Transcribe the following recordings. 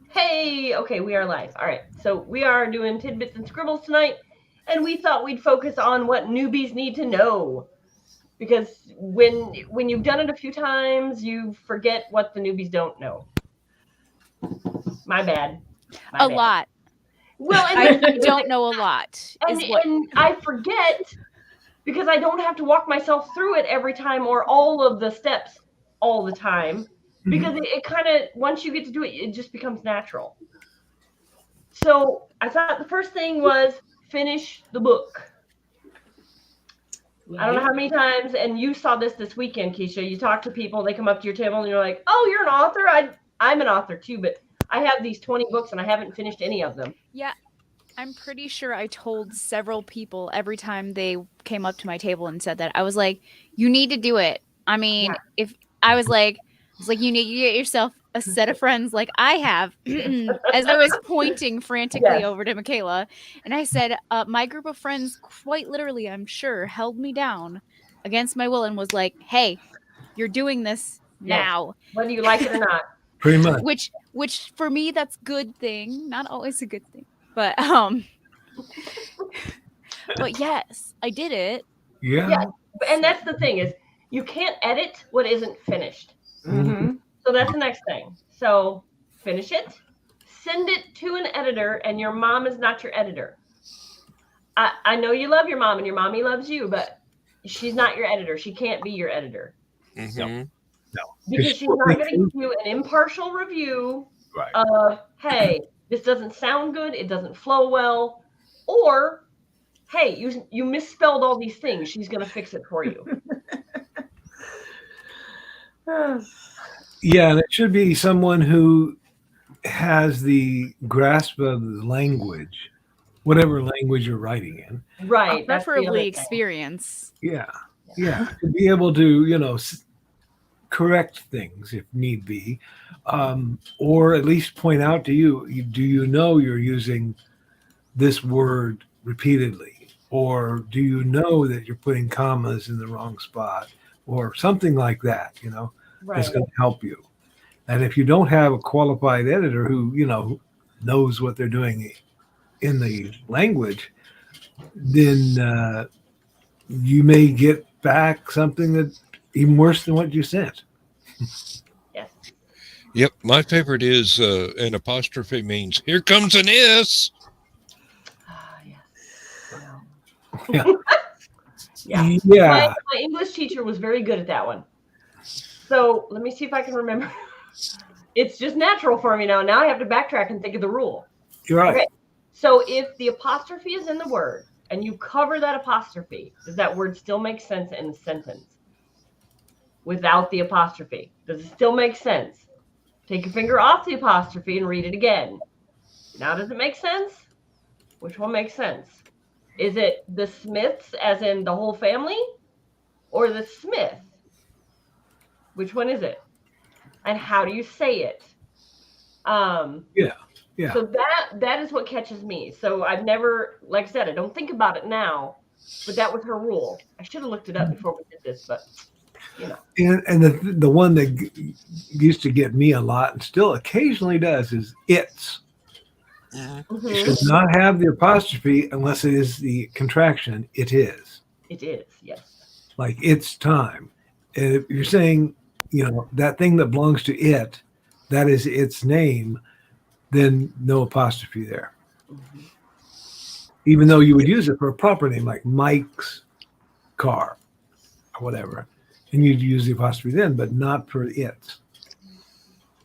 Hey, okay, we are live. All right, so we are doing Tidbits and Scribbles tonight, and we thought we'd focus on what newbies need to know. Because when you've done it a few times, you forget what the newbies don't know. My bad. My A bad. lot. Well, I don't know a lot. and Is what. and I forget because I don't have to walk myself through it every time or all of the steps all the time. Because it kind of once you get to do it, it just becomes natural. So I thought the first thing was finish the book. I don't know how many times, and you saw this weekend, Keisha. You talk to people, they come up to your table, and you're like, "Oh, you're an author. I'm an author too, but I have these 20 books and I haven't finished any of them." Yeah, I'm pretty sure I told several people every time they came up to my table and said that. I was like, "You need to do it." I Yeah. mean, if I was like, you need to get yourself a set of friends like I have. As I was pointing frantically Yes. over to Michaela, and I said, my group of friends, quite literally, I'm sure, held me down against my will and was like, "Hey, you're doing this Yes. now." Whether you like it or not. Pretty much. Which for me that's good thing, not always a good thing. But but yes, I did it. Yeah. Yeah. And that's the thing is you can't edit what isn't finished. Mhm. So that's the next thing. So finish it, send it to an editor, and your mom is not your editor. I know you love your mom and your mommy loves you, but she's not your editor. She can't be your editor No, Mm-hmm. no. because she's not going to give you an impartial review Right. of, hey, this doesn't sound good, it doesn't flow well, or hey, you misspelled all these things. She's going to fix it for you. Yeah, and it should be someone who has the grasp of the language, whatever language you're writing in. Right. That's the other Preferably thing. experience. Yeah, yeah, to be able to correct things if need be, or at least point out to you, do you know you're using this word repeatedly, or do you know that you're putting commas in the wrong spot, or something like that. That's Right. going to help you. And if you don't have a qualified editor who knows what they're doing in the language, then you may get back something that even worse than what you sent. Yes. Yep. My favorite is an apostrophe means here comes an S. Ah, yes. I know. Yeah, Yeah. My, yeah. my English teacher was very good at that one. So let me see if I can remember. It's just natural for me now. Now I have to backtrack and think of the rule. You're right. Okay. So if the apostrophe is in the word and you cover that apostrophe, does that word still make sense in the sentence? Without the apostrophe, does it still make sense? Take your finger off the apostrophe and read it again. Now, does it make sense? Which one makes sense? Is it the Smiths, as in the whole family, or the Smith? Which one is it? And how do you say it? Yeah, yeah. So that is what catches me. So I've never, like I said, I don't think about it now, but that was her rule. I should have looked it up before we did this, but And the one that used to get me a lot and still occasionally does is it's. Mhm. It does not have the apostrophe unless it is the contraction. It is it is, yes. like it's time. And if you're saying, that thing that belongs to it, that is its name, then no apostrophe there. Mhm. Even though you would use it for a proper name like Mike's car or whatever, and you'd use the apostrophe then, but not for it.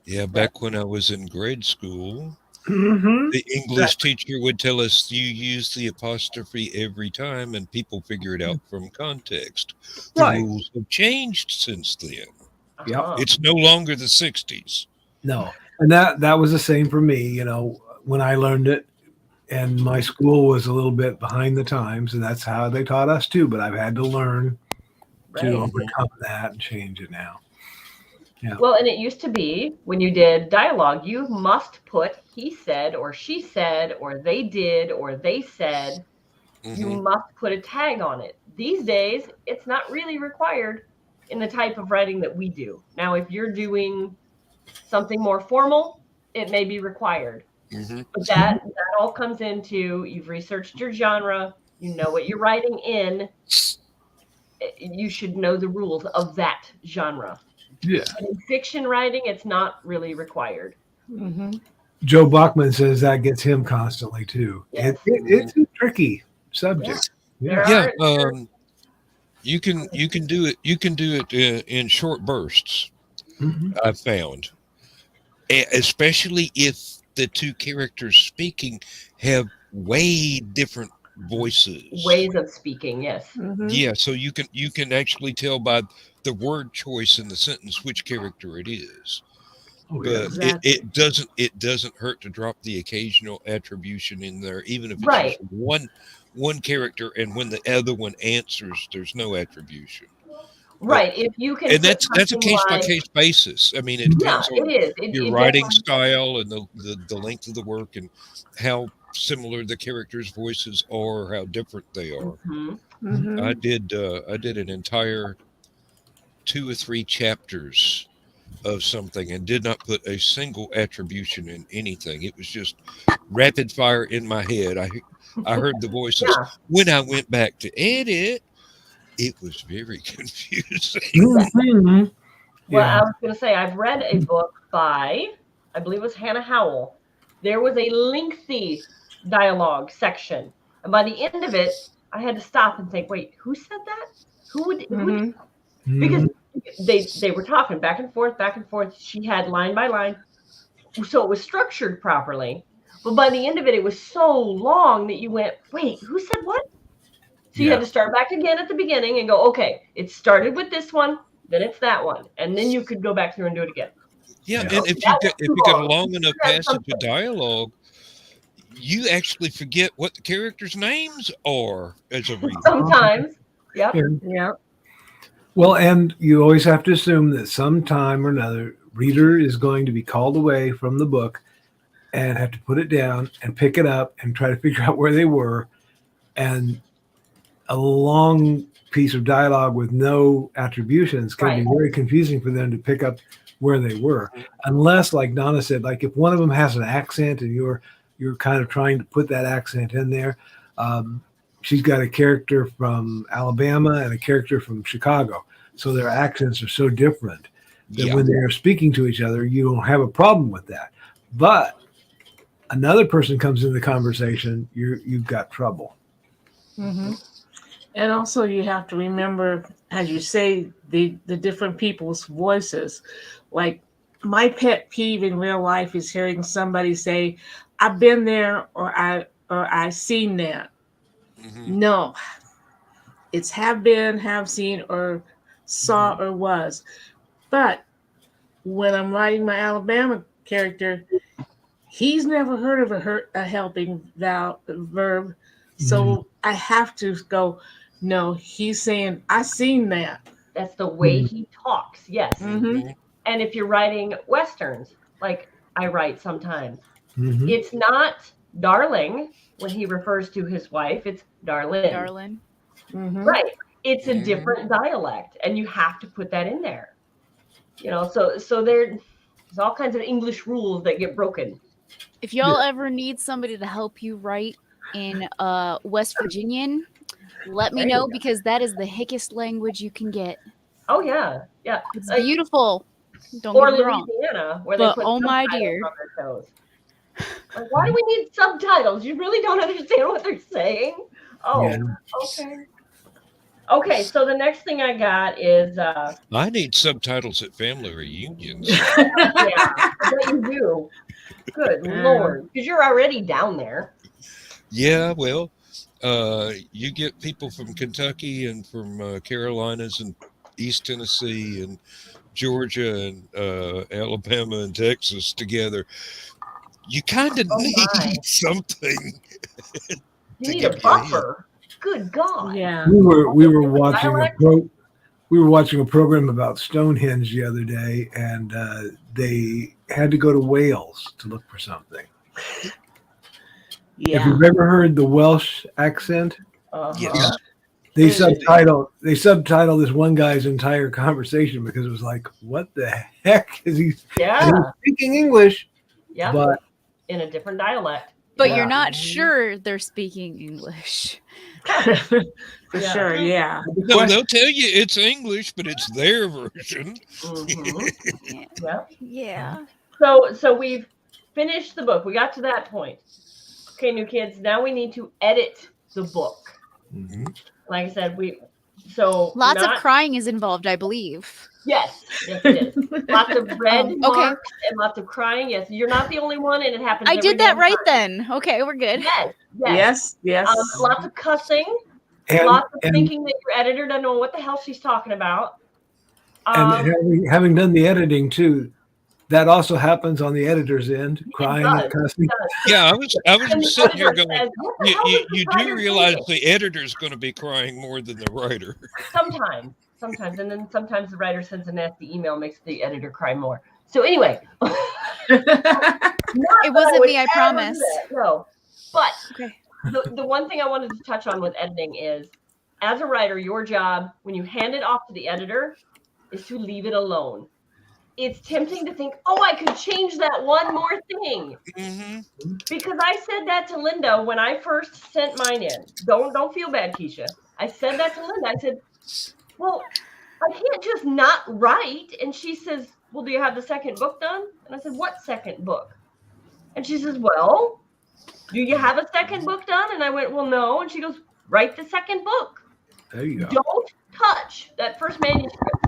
Yeah. Right. Back when I was in grade school, Mm-hmm. the English teacher would tell us you use the apostrophe every time, and people figure it out from context. The Right. rules have changed since then. Yep. Uh-huh. It's no longer the 60s. No. And that was the same for me, when I learned it. And my school was a little bit behind the times, and that's how they taught us too. But I've had to learn to Right. Mhm. overcome that and change it now. Yeah. Well, and it used to be when you did dialogue, you must put he said or she said or they did or they said. You Hmm. must put a tag on it. These days, it's not really required in the type of writing that we do. Now, if you're doing something more formal, it may be required. Mm-hmm. But that all comes into, you've researched your genre, you know what you're writing in, you should know the rules of that genre. Yeah. But in fiction writing, it's not really required. Mm-hmm. Joe Bachman says that gets him constantly too. Yes. It's a tricky subject. There Yeah. Yeah, are you can do it. You can do it in short bursts. Mhm. I've found, especially if the two characters speaking have way different voices. ways of speaking. Yes. Mm-hmm. Yeah, so you can actually tell by the word choice in the sentence which character it is. Oh, yeah. But Exactly. it doesn't hurt to drop the occasional attribution in there, even if it's Right. just one character, and when the other one answers, there's no attribution. Right. If you can, And put that's a something case by like- case basis. I mean, it Yeah, depends it on is. your It writing definitely- style and the length of the work and how similar the characters' voices are, or how different they are. Mhm. Mm-hmm. I did an entire 2 or 3 chapters of something and did not put a single attribution in anything. It was just rapid fire in my head. I heard the voices. Yeah. When I went back to edit, it was very confusing. Mhm. Well, Yeah. I was going to say, I've read a book by, I believe it was Hannah Howell. There was a lengthy dialogue section. And by the end of it, I had to stop and think, wait, who said that? Who would, Mm-hmm. because they were talking back and forth, back and forth. She had line by line. So it was structured properly. But by the end of it, it was so long that you went, wait, who said what? So you Yeah. had to start back again at the beginning and go, okay, it started with this one, then it's that one. And then you could go back through and do it again. Yeah, Yeah. and if you got a long enough passage of dialogue, you actually forget what the characters' names are as a reader. Sometimes. Yep. And- Yeah. well, and you always have to assume that sometime or another, reader is going to be called away from the book and have to put it down and pick it up and try to figure out where they were. And a long piece of dialogue with no attributions can Right. be very confusing for them to pick up where they were, unless, like Donna said, like if one of them has an accent and you're kind of trying to put that accent in there. She's got a character from Alabama and a character from Chicago, so their accents are so different that Yeah. when they're speaking to each other, you don't have a problem with that. But another person comes in the conversation, you've got trouble. Mm-hmm. And also, you have to remember, as you say, the different people's voices. Like, my pet peeve in real life is hearing somebody say, "I've been there," or "I seen that." Mhm. No, it's have been, have seen, or saw, or was. But when I'm writing my Alabama character, he's never heard of a helping verb, so I have to go. No, he's saying, "I seen that." That's the way he talks. Yes. Mm-hmm. And if you're writing Westerns, like I write sometimes, Mhm. it's not darling when he refers to his wife. It's darling. Darling. Mm-hmm. Right. It's a Mhm. different dialect, and you have to put that in there. You know, so there's all kinds of English rules that get broken. If y'all ever need somebody to help you write in West Virginian, let me There you know go. because that is the hickest language you can get. Oh yeah, yeah. It's Like- beautiful. Don't Or get me wrong. Louisiana, where But, they put oh my subtitles dear. on their shows. Like, why do we need subtitles? You really don't understand what they're saying? Oh, Yeah. okay. Okay, so the next thing I got is I need subtitles at family reunions. yeah, I bet you do. Good Lord, because you're already down there. Yeah, well, you get people from Kentucky and from Carolinas and East Tennessee and Georgia and Alabama and Texas together. You kind of Oh, my. need something. You To need a give you a hint. buffer. Good God. Yeah. We were watching Dialect? we were watching a program about Stonehenge the other day, and they had to go to Wales to look for something. If Yeah. you've ever heard the Welsh accent, Yes. they Yeah. subtitled this one guy's entire conversation because it was like, what the heck is he? And he Yeah. was speaking English, Yeah. But In a different dialect. But Yeah. you're not sure they're speaking English. For Yeah. sure, yeah. the No, question- they'll tell you it's English, but it's their version. Mhm. Yeah. Yeah. So we've finished the book. We got to that point. Okay, new kids. Now we need to edit the book. Mhm. Like I said, Lots of crying is involved, I believe. Yes, it is. Lots of red Okay. marks and lots of crying. Yes, you're not the only one, and it happens. I every did that damn right time. then. Okay, we're good. Yes. Yes. Lots of cussing. And, Lots of and, thinking that your editor doesn't know what the hell she's talking about. and having done the editing too, that also happens on the editor's end, crying and cussing. Yeah, I was And the sitting here editor going, says, "What the hell is this you writer do realize thinking?" the editor's going to be crying more than the writer. Sometimes, and then sometimes the writer sends a nasty email, makes the editor cry more. So anyway, It wasn't me, I promise. No, but Okay. the one thing I wanted to touch on with editing is, as a writer, your job when you hand it off to the editor is to leave it alone. It's tempting to think, oh, I could change that one more thing. Mm-hmm. Because I said that to Linda when I first sent mine in. Don't feel bad, Keisha. I said that to Linda. I said, well, I can't just not write. And she says, well, do you have the second book done? And I said, what second book? And she says, well, do you have a second book done? And I went, well, no. And she goes, write the second book. There you go. Don't touch that first manuscript.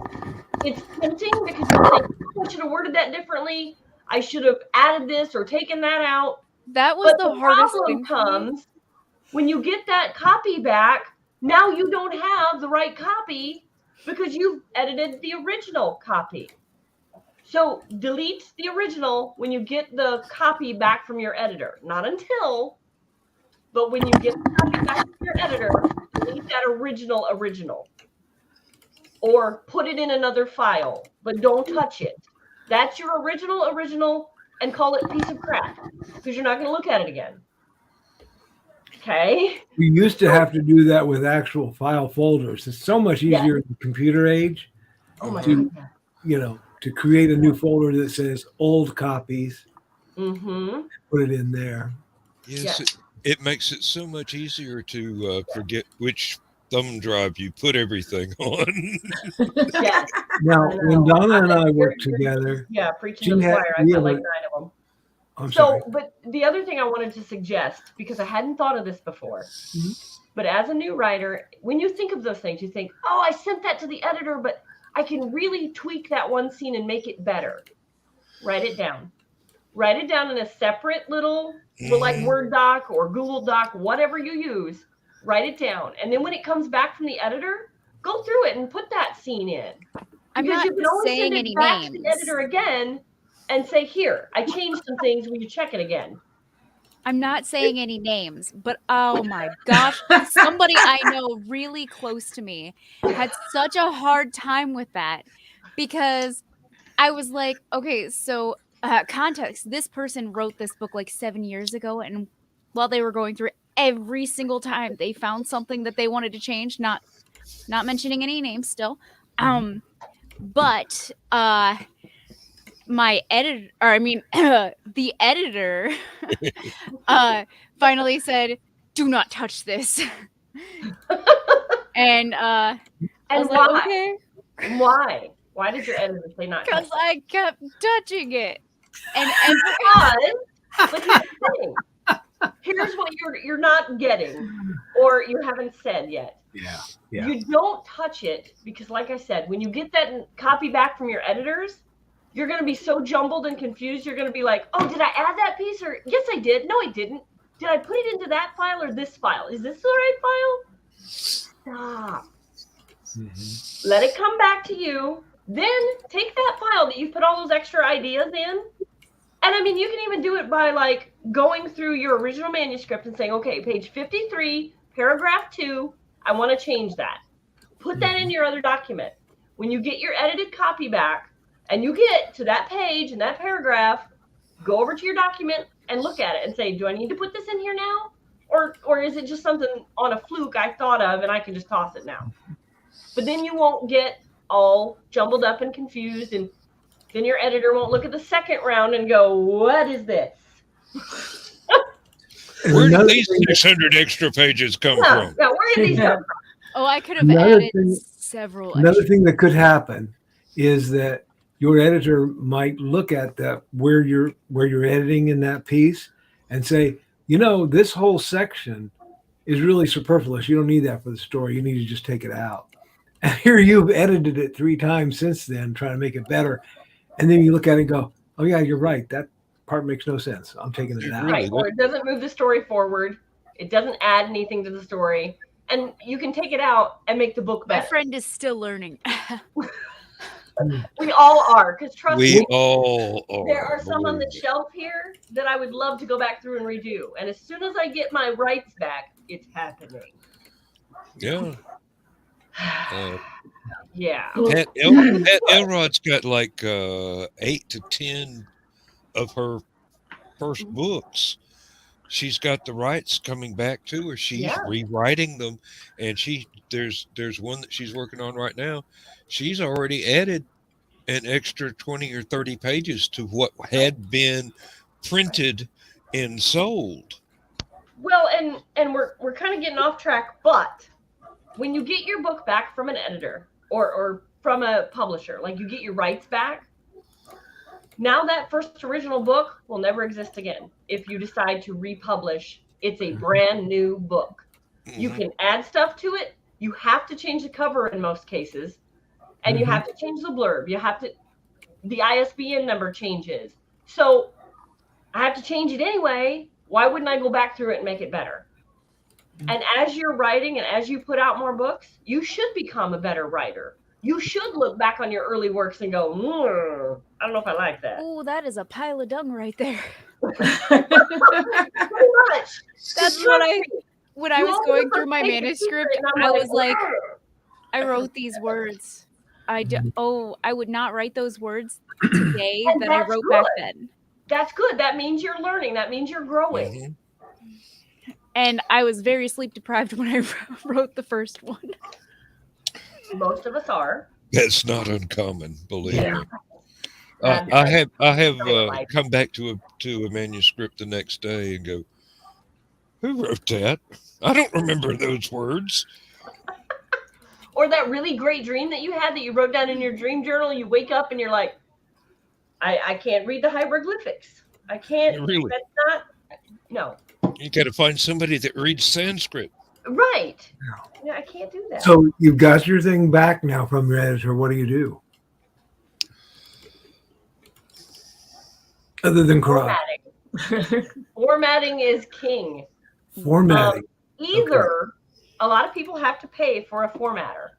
It's tempting because you think, I should have worded that differently. I should have added this or taken that out. That was But the the hardest problem thing for me. comes when you get that copy back. Now you don't have the right copy because you've edited the original copy. So delete the original when you get the copy back from your editor. Not until, but when you get the copy back from your editor, delete that original. Or put it in another file, but don't touch it. That's your original, and call it piece of crap because you're not going to look at it again. Okay? We used to have to do that with actual file folders. It's so much easier in the computer age Oh my to, God. To create a new folder that says old copies, Mm-hmm. put it in there. Yes, it makes it so much easier to forget which thumb drive you put everything on. Yes. Now, I know. when Donna and I worked together, Yeah, preaching she to the had- choir. I we got have like a- 9 of them. I'm sorry. So, but the other thing I wanted to suggest, because I hadn't thought of this before, but as a new writer, when you think of those things, you think, oh, I sent that to the editor, but I can really tweak that one scene and make it better. Write it down. Write it down in a separate little, like Word doc or Google Doc, whatever you use. Write it down. And then when it comes back from the editor, go through it and put that scene in. I'm Because not you can always saying send it any back to names. the editor again and say, here, I changed some things. Will you check it again? I'm not saying any names, but oh my gosh, somebody I know really close to me had such a hard time with that because I was like, okay, so context, this person wrote this book like 7 years ago, and while they were going through every single time they found something that they wanted to change, not mentioning any names still, but my editor, or I mean the editor finally said, do not touch this. And I was why? like, okay, Why did your editor say not because touch? I kept touching it. And But here's the thing. Here's what you're not getting, or you haven't said yet. Yeah. You don't touch it because, like I said, when you get that copy back from your editors, you're going to be so jumbled and confused. You're going to be like, oh, did I add that piece? Or yes, I did. No, I didn't. Did I put it into that file or this file? Is this the right file? Stop. Mm-hmm. Let it come back to you. Then take that file that you put all those extra ideas in. And I mean, you can even do it by like going through your original manuscript and saying, okay, page 53, paragraph 2, I want to change that. Put that in your other document. When you get your edited copy back and you get to that page and that paragraph, go over to your document and look at it and say, do I need to put this in here now? Or is it just something on a fluke I thought of and I can just toss it now? But then you won't get all jumbled up and confused and Then your editor won't look at the second round and go, what is this? And Where did another these thing 600 extra pages come Yeah, from? yeah, where did these come from? Oh, I could have Another added thing- several. Another extra thing that could happen is that your editor might look at that where you're editing in that piece and say, this whole section is really superfluous. You don't need that for the story. You need to just take it out. And here you've edited it 3 times since then, trying to make it better. And then you look at it and go, oh yeah, you're right. That part makes no sense. I'm taking it out. Really? Right, or it doesn't move the story forward. It doesn't add anything to the story. And you can take it out and make the book My better. friend is still learning. We all are, because trust We me, all are. there are some on the believe me. shelf here that I would love to go back through and redo. And as soon as I get my rights back, it's happening. Yeah. Yeah. Pat Elrod's got like 8 to 10 of her first books. She's got the rights coming back to her. She's Yeah. rewriting them, and there's one that she's working on right now. She's already added an extra 20 or 30 pages to what had been printed and sold. Well, and we're kind of getting off track, but when you get your book back from an editor or from a publisher, like you get your rights back, now that first original book will never exist again. If you decide to republish, it's a brand new book. You can add stuff to it. You have to change the cover in most cases, and you have to change the blurb. The ISBN number changes. So I have to change it anyway. Why wouldn't I go back through it and make it better? And as you're writing and as you put out more books, you should become a better writer. You should look back on your early works and go, I don't know if I like that. Oh, that is a pile of dung right there. Pretty much. That's when I was going through my manuscript, I was like, I wrote these words. I would not write those words today And that I that's wrote back good. then. That's good. That means you're learning. That means you're growing. And I was very sleep deprived when I wrote the first one. Most of us are. That's not uncommon, believe Yeah. me. I have come back to a manuscript the next day and go, who wrote that? I don't remember those words. Or that really great dream that you had that you wrote down in your dream journal. You wake up and you're like, I can't read the hieroglyphics. I can't. Really? That's not. No. You got to find somebody that reads Sanskrit. Right. Yeah, I can't do that. So you've got your thing back now from your editor. What do you do? Other than cry. Formatting is king. Formatting. Either a lot of people have to pay for a formatter,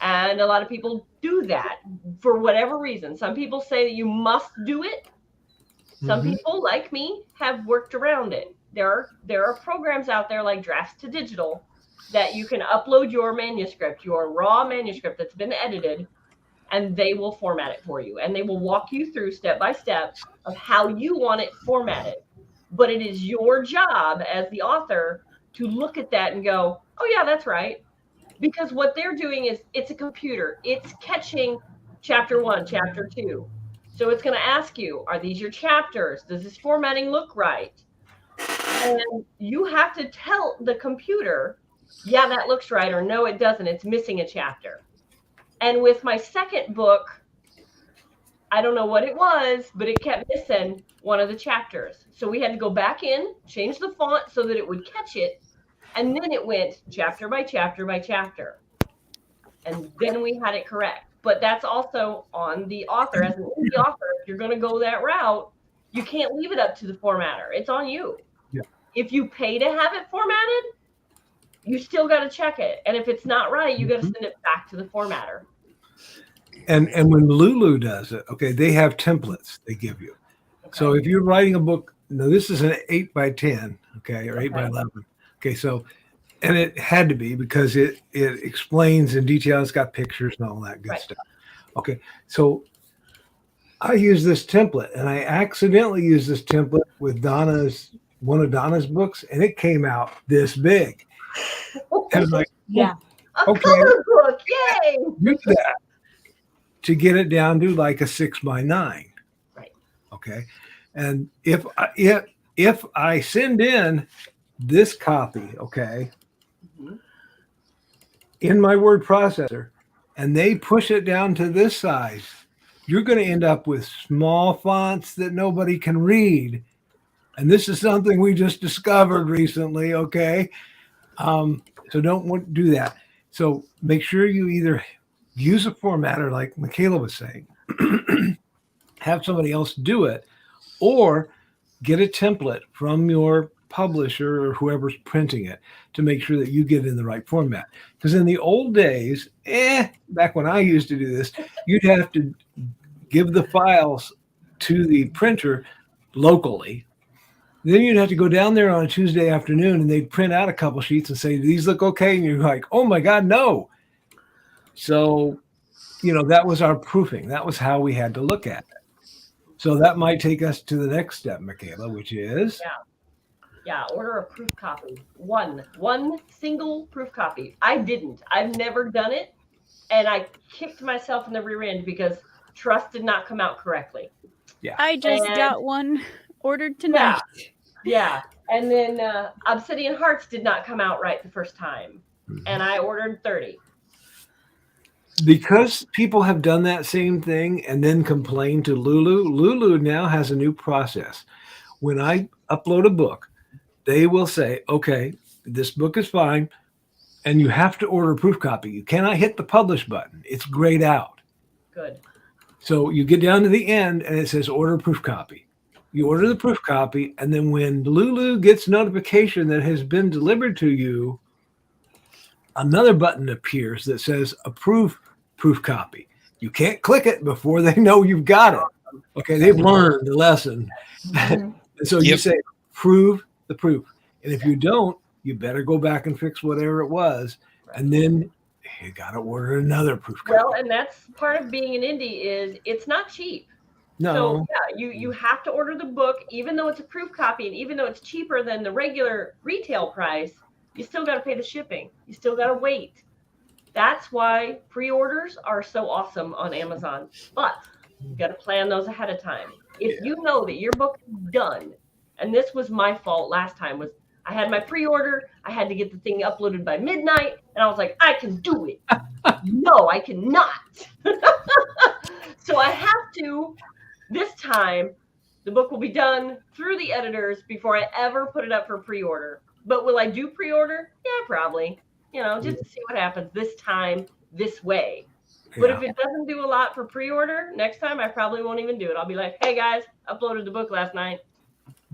and a lot of people do that for whatever reason. Some people say that you must do it. Some people, like me, have worked around it. There are programs out there like Drafts to Digital that you can upload your manuscript, your raw manuscript that's been edited, and they will format it for you. And they will walk you through step by step of how you want it formatted. But it is your job as the author to look at that and go, oh yeah, that's right. Because what they're doing is, it's a computer. It's catching chapter 1, chapter 2. So it's going to ask you, are these your chapters? Does this formatting look right? And you have to tell the computer, yeah, that looks right, or no, it doesn't. It's missing a chapter. And with my second book, I don't know what it was, but it kept missing one of the chapters. So we had to go back in, change the font so that it would catch it. And then it went chapter by chapter by chapter. And then we had it correct. But that's also on the author. As an indie author, if you're going to go that route, you can't leave it up to the formatter. It's on you. Yeah. If you pay to have it formatted, you still got to check it. And if it's not right, you got to send it back to the formatter. And when Lulu does it, okay, they have templates they give you. Okay. So if you're writing a book, now this is an 8x10, okay, or 8x11. Okay, so, and it had to be because it explains in detail, it's got pictures and all that good stuff. Okay, so I use this template, and I accidentally used this template with one of Donna's books, and it came out this big. And I'm like, Yeah. A Okay. color book, yay! use that. to get it down to like a 6x9. Right. Okay. And if I send in this copy, okay, Mhm. in my word processor, and they push it down to this size, you're going to end up with small fonts that nobody can read. And this is something we just discovered recently. Okay. So don't do that. So make sure you either use a formatter like Michaela was saying, have somebody else do it, or get a template from your publisher or whoever's printing it to make sure that you get it in the right format. Because in the old days, back when I used to do this, you'd have to give the files to the printer locally. Then you'd have to go down there on a Tuesday afternoon and they'd print out a couple sheets and say, "Do these look okay?" And you're like, "Oh my God, no." So, that was our proofing. That was how we had to look at it. So that might take us to the next step, Michaela, which is? Yeah, order a proof copy. One single proof copy. I've never done it. And I kicked myself in the rear end because trust did not come out correctly. Yeah. I just got one ordered tonight. Yeah. And then Obsidian Hearts did not come out right the first time. Mhm. And I ordered 30. Because people have done that same thing and then complained to Lulu now has a new process. When I upload a book, they will say, "Okay, this book is fine, and you have to order a proof copy. You cannot hit the publish button. It's grayed out." Good. So you get down to the end and it says order proof copy. You order the proof copy, and then when Lulu gets notification that has been delivered to you, another button appears that says approve proof copy. You can't click it before they know you've got it. Okay, they've learned the lesson. Mhm. And so you Yep. say approve the proof. And if you don't, you better go back and fix whatever it was. And then you got to order another proof copy. Well, and that's part of being an indie is it's not cheap. No. So yeah, you have to order the book, even though it's a proof copy, and even though it's cheaper than the regular retail price, you still got to pay the shipping. You still got to wait. That's why pre-orders are so awesome on Amazon. But you got to plan those ahead of time. If you know that your book is done, and this was my fault last time, was I had my pre-order, I had to get the thing uploaded by midnight, and I was like, I can do it. No, I cannot. So I have to. This time, the book will be done through the editors before I ever put it up for pre-order. But will I do pre-order? Yeah, probably. Just to see what happens this time, this way. But if it doesn't do a lot for pre-order, next time I probably won't even do it. I'll be like, "Hey guys, uploaded the book last night."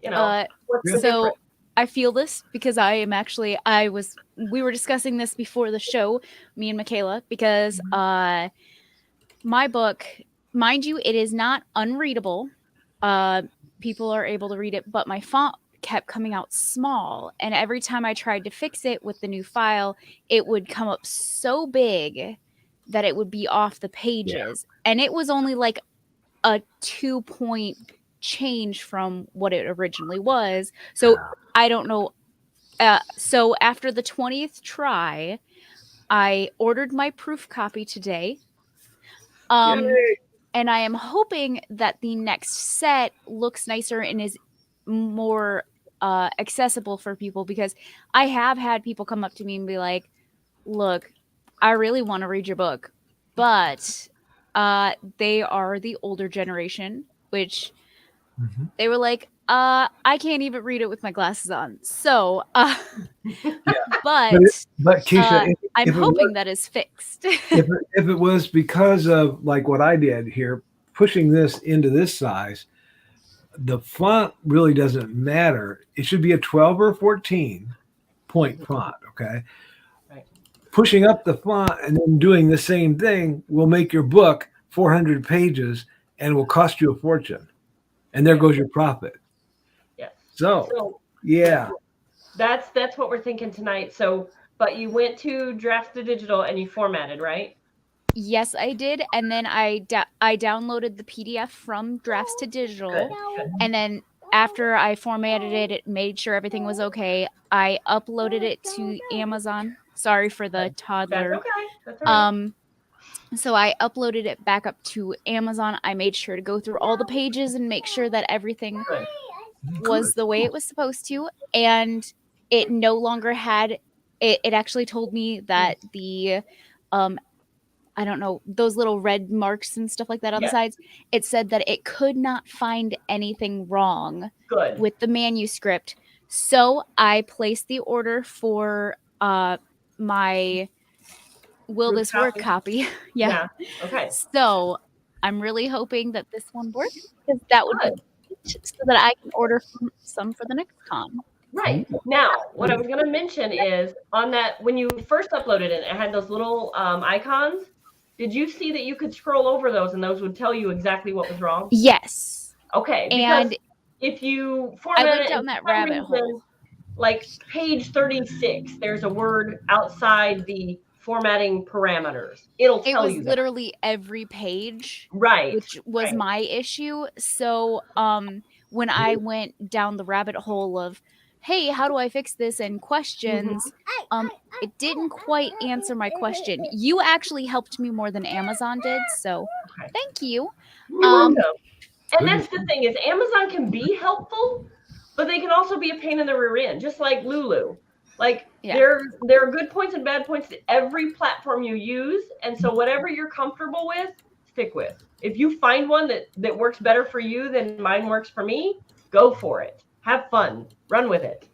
What's the So difference? I feel this because we were discussing this before the show, me and Michaela, because my book, mind you, it is not unreadable. People are able to read it, but my font kept coming out small. And every time I tried to fix it with the new file, it would come up so big that it would be off the pages. Yeah. And it was only like a 2-point change from what it originally was. So I don't know. So after the 20th try, I ordered my proof copy today. And I am hoping that the next set looks nicer and is more accessible for people, because I have had people come up to me and be like, "Look, I really want to read your book," but they are the older generation, which they were like, "I can't even read it with my glasses on." So, but Keisha, I'm hoping that is fixed. if it was because of like what I did here, pushing this into this size, the font really doesn't matter. It should be a 12 or 14 point font. Okay. Right. Pushing up the font and then doing the same thing will make your book 400 pages and will cost you a fortune. And there goes your profit. Yes. So yeah. That's what we're thinking tonight. So, but you went to Drafts to Digital and you formatted, right? Yes, I did. And then I downloaded the PDF from Drafts to Digital. Good. And then after I formatted it, made sure everything was okay, I uploaded it to Amazon. Sorry for the toddler. That's okay. That's all right. So I uploaded it back up to Amazon. I made sure to go through all the pages and make sure that everything Good. was the way it was supposed to. And it no longer had it actually told me that the I don't know, those little red marks and stuff like that on the Yeah. sides, it said that it could not find anything wrong Good. with the manuscript. So I placed the order for my Will Proof This Work copy. Yeah. Okay. So I'm really hoping that this one works, because that would be Good. great, so that I can order some for the next con. Right. Now, what I was going to mention is on that, when you first uploaded it, it had those little icons. Did you see that you could scroll over those and those would tell you exactly what was wrong? Yes. Okay. Because And if you I format went it, down and that for some rabbit reason, hole. like page 36, there's a word outside the formatting parameters. It'll It tell was you that. literally every page, Right. which was Right. my issue. So when I went down the rabbit hole of, hey, how do I fix this, and questions, it didn't quite answer my question. You actually helped me more than Amazon did, so Okay. thank you. You're welcome. And Good. that's the thing is Amazon can be helpful, but they can also be a pain in the rear end, just like Lulu. Like Yeah. there are good points and bad points to every platform you use, and so whatever you're comfortable with, stick with. If you find one that works better for you than mine works for me, go for it. Have fun. Run with it.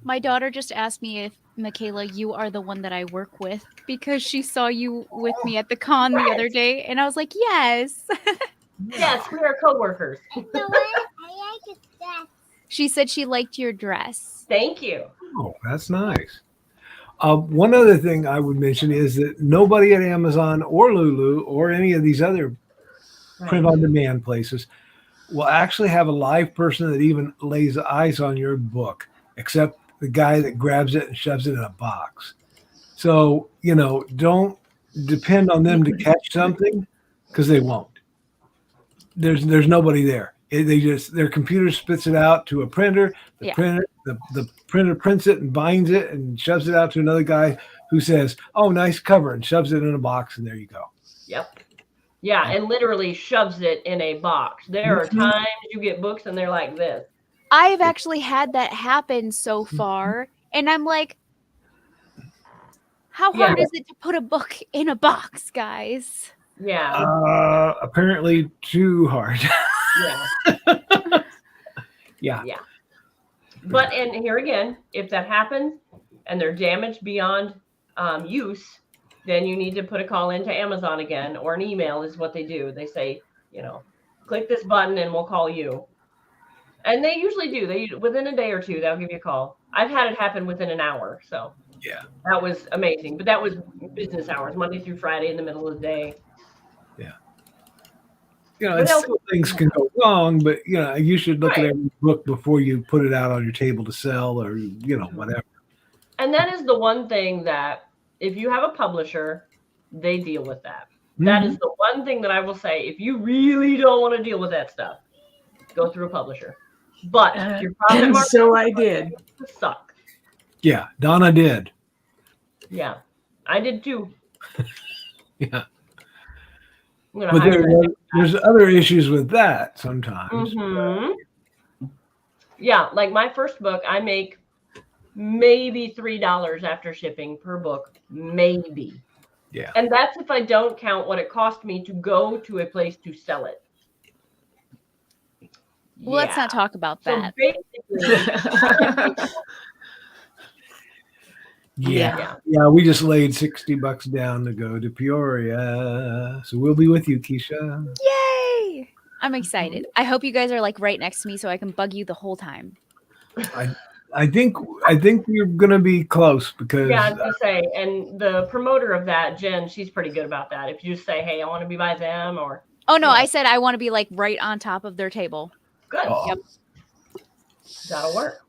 My daughter just asked me if, Michaela, you are the one that I work with, because she saw you with me at the con the other day, and I was like, yes. Yes, we are coworkers. She said she liked your dress. Thank you. Oh, that's nice. One other thing I would mention is that nobody at Amazon or Lulu or any of these other print on demand places will actually have a live person that even lays eyes on your book, except the guy that grabs it and shoves it in a box. So, don't depend on them to catch something, because they won't. There's nobody there. Their computer spits it out to a printer. The Yeah. printer prints it and binds it and shoves it out to another guy who says, "Oh, nice cover," and shoves it in a box, and there you go. Yep. Yeah, and literally shoves it in a box. There are times you get books and they're like this. I've actually had that happen so far, and I'm like, how hard is it to put a book in a box, guys? Yeah. Apparently too hard. Yeah. Yeah. Yeah. But and here again, if that happens and they're damaged beyond use, then you need to put a call into Amazon again, or an email is what they do. They say, click this button and we'll call you. And they usually do. They within a day or two they'll give you a call. I've had it happen within an hour, so Yeah. that was amazing. But that was business hours, Monday through Friday in the middle of the day. Yeah. What else? Still things can go wrong, but you should look at every book before you put it out on your table to sell, or whatever. And that is the one thing that if you have a publisher, they deal with that. Mm-hmm. That is the one thing that I will say. If you really don't want to deal with that stuff, go through a publisher. But if your profit And margin so I did. suck. Yeah, Donna did. Yeah, I did too. Yeah. I'm gonna But hire there's other issues with that sometimes. Mm-hmm. Yeah, like my first book, I make maybe $3 after shipping per book, maybe. Yeah. And that's if I don't count what it cost me to go to a place to sell it. Well, let's not talk about So that. basically, Yeah, we just laid $60 down to go to Peoria. So we'll be with you, Keisha. Yay! I'm excited. I hope you guys are like right next to me so I can bug you the whole time. I think you're gonna be close, because yeah, I was gonna say, and the promoter of that, Jen, she's pretty good about that. If you just say, "Hey, I want to be by them," or oh no, I said I want to be like right on top of their table. good, Yep, that'll work.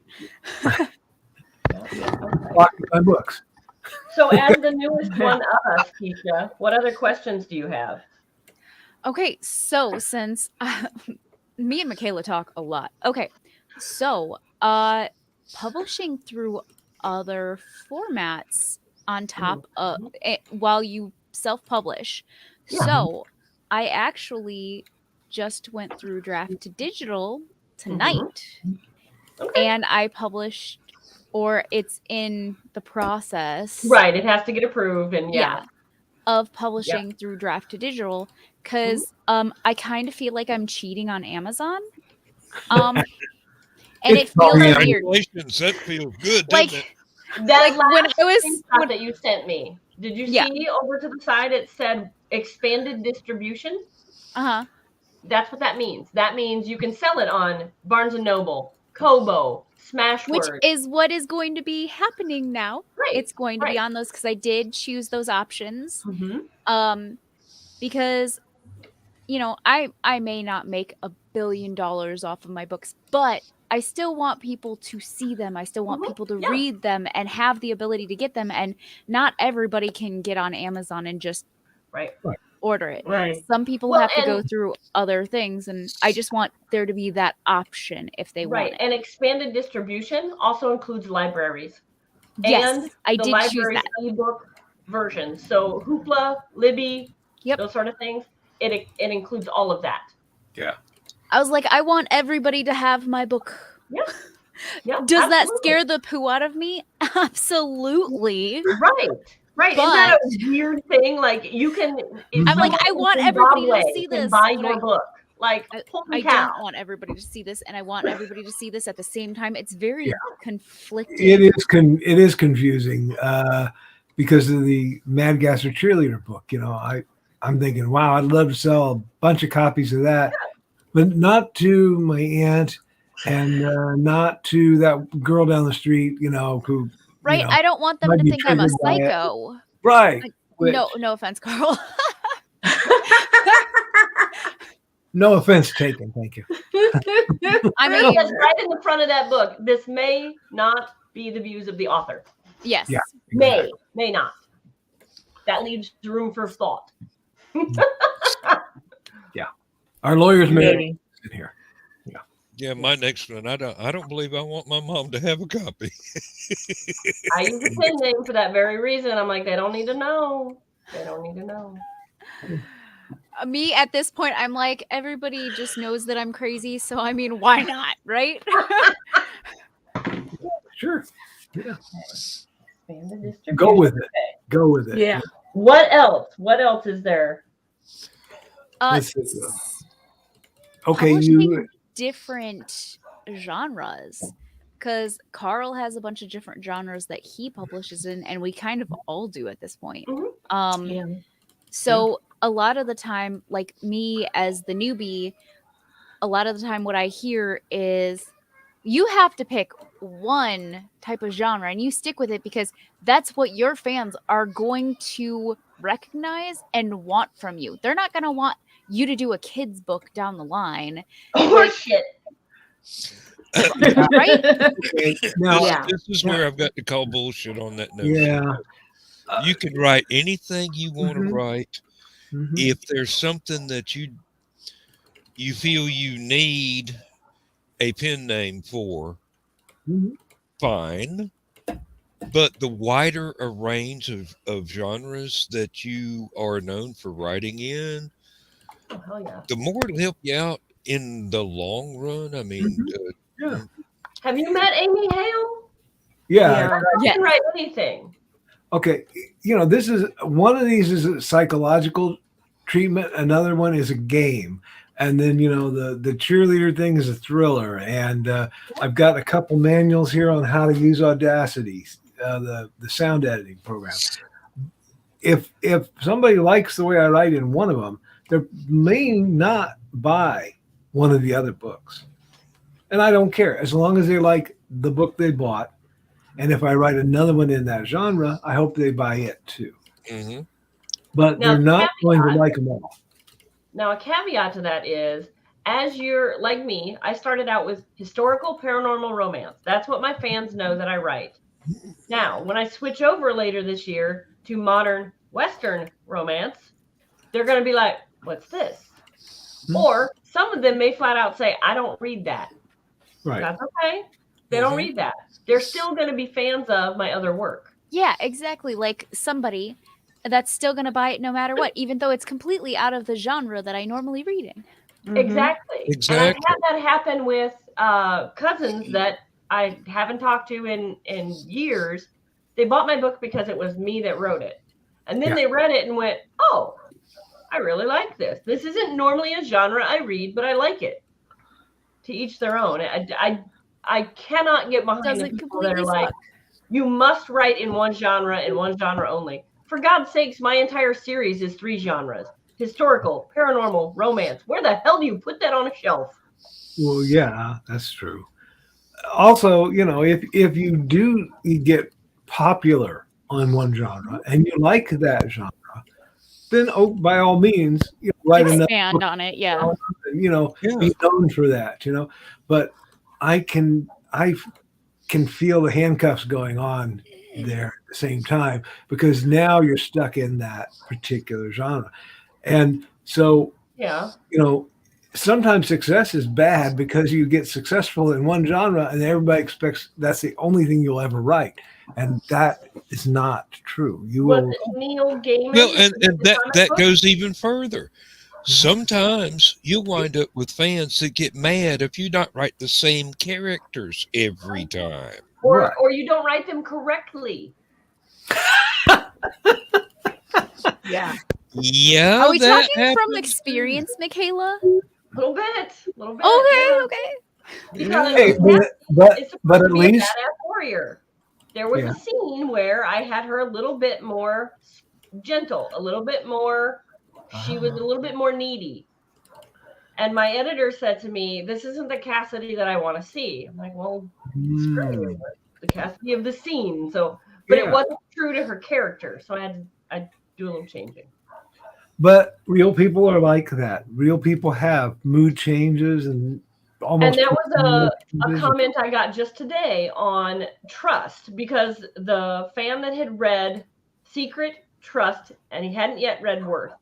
Okay. my books. So, as the newest one of us, Keisha, what other questions do you have? Okay, so since me and Michaela talk a lot. Okay, so publishing through other formats on top of it, while you self-publish. Yeah. So I actually just went through draft to digital tonight, Okay. and I published, or it's in the process, Right. It has to get approved, and of publishing through draft to digital, because I kind of feel like I'm cheating on Amazon. And It's it feels probably- weird. Congratulations, that feels good, Like, doesn't it? That like when last I was screenshot that you sent me, did you see over to the side it said expanded distribution? That's what that means. That means you can sell it on Barnes and Noble, Kobo, Smashwords. which is what is going to be happening now. Right, It's going to be on those, because I did choose those options. Because, you know, I may not make $1 billion off of my books, but I still want people to see them. I still want people to read them and have the ability to get them. And not everybody can get on Amazon and just order it. Right. Some people have to go through other things, and I just want there to be that option if they want it. And expanded distribution also includes libraries. Yes, and I the did choose library that. ebook version. So Hoopla, Libby, those sort of things. It includes all of that. Yeah. I was like, I want everybody to have my book. Yeah. Yeah. Does that scare the poo out of me? Absolutely. Right. Right. Isn't that a weird thing? Like you can. I'm like, I want everybody to see this. Buy your book. Like, I don't want everybody to see this, and I want everybody to see this at the same time. It's very conflicting. It is confusing because of the Mad Gasser cheerleader book. You know, I'm thinking, wow, I'd love to sell a bunch of copies of that, but not to my aunt and not to that girl down the street. You know, who. Right. You know, I don't want them to think I'm a psycho. Right. Like, no offense, Carl. No offense taken. Thank you. I mean, right in the front of that book, this may not be the views of the author. Yes. Yeah. Exactly. May not. That leaves room for thought. Yeah. Our lawyers may in here. Yeah, my next one. I don't believe I want my mom to have a copy. I use a pen name for that very reason. I'm like, they don't need to know. They don't need to know. Me at this point, I'm like, everybody just knows that I'm crazy. So I mean, why not, right? Sure. Yeah. Distribution. Go with it. Go with it. Yeah. What else? What else is there? Okay, you. Different genres, because Carl has a bunch of different genres that he publishes in, and we kind of all do at this point. So a lot of the time, like me as the newbie, a lot of the time what I hear is you have to pick one type of genre and you stick with it because that's what your fans are going to recognize and want from you. They're not going to want you to do a kid's book down the line. Oh, shit. Right? Now, this is where I've got to call bullshit on that notion. Yeah. You can write anything you want to write. If there's something that you feel you need a pen name for, fine. But the wider a range of genres that you are known for writing in, the more it'll help you out in the long run. I mean, have you met Amy Hale? Yeah. She can write anything. Okay, you know, this is one of these is a psychological treatment. Another one is a game. And then, you know, the cheerleader thing is a thriller. And I've got a couple manuals here on how to use Audacity, the sound editing program. If somebody likes the way I write in one of them, they may not buy one of the other books. And I don't care, as long as they like the book they bought. And if I write another one in that genre, I hope they buy it too. But Now, they're not going to like them all. Now, a caveat to that is, as you're like me, I started out with historical paranormal romance. That's what my fans know that I write. Now, when I switch over later this year to modern Western romance, they're going to be like, what's this? Or some of them may flat out say, I don't read that. Right. That's okay. They don't read that. They're still going to be fans of my other work. Yeah, exactly. Like somebody, that's still going to buy it no matter what, even though it's completely out of the genre that I normally read in. Exactly. Exactly. And I've had that happen with cousins that I haven't talked to in years. They bought my book because it was me that wrote it. And then they read it and went, oh, I really like this. This isn't normally a genre I read, but I like it. To each their own. I cannot get behind the people that are like, you must write in one genre and one genre only. For God's sakes, my entire series is 3 genres: historical, paranormal, romance. Where the hell do you put that on a shelf? Well, yeah, that's true. Also, if you get popular on one genre and you like that genre, then by all means, write another Expand on it, yeah. be known for that, But I can feel the handcuffs going on there at the same time, because now you're stuck in that particular genre. And so, sometimes success is bad because you get successful in one genre and everybody expects that's the only thing you'll ever write. And that is not true. Was it Neil Gaiman? Well, and that goes even further. Sometimes you wind up with fans that get mad if you don't write the same characters every time. Or you don't write them correctly. Yeah. Yeah. Are we talking from experience, Michaela? A little bit. Okay. Because but at least badass warrior. There was a scene where I had her a little bit more gentle, a little bit more. She was a little bit more needy. And my editor said to me, "This isn't the Cassidy that I want to see." I'm like, "Well, screw you. The Cassidy of the scene." So, but it wasn't true to her character, so I do a little changing. But real people are like that. Real people have mood changes and almost. And that was a comment I got just today on Trust, because the fan that had read Secret, Trust, and he hadn't yet read Worth.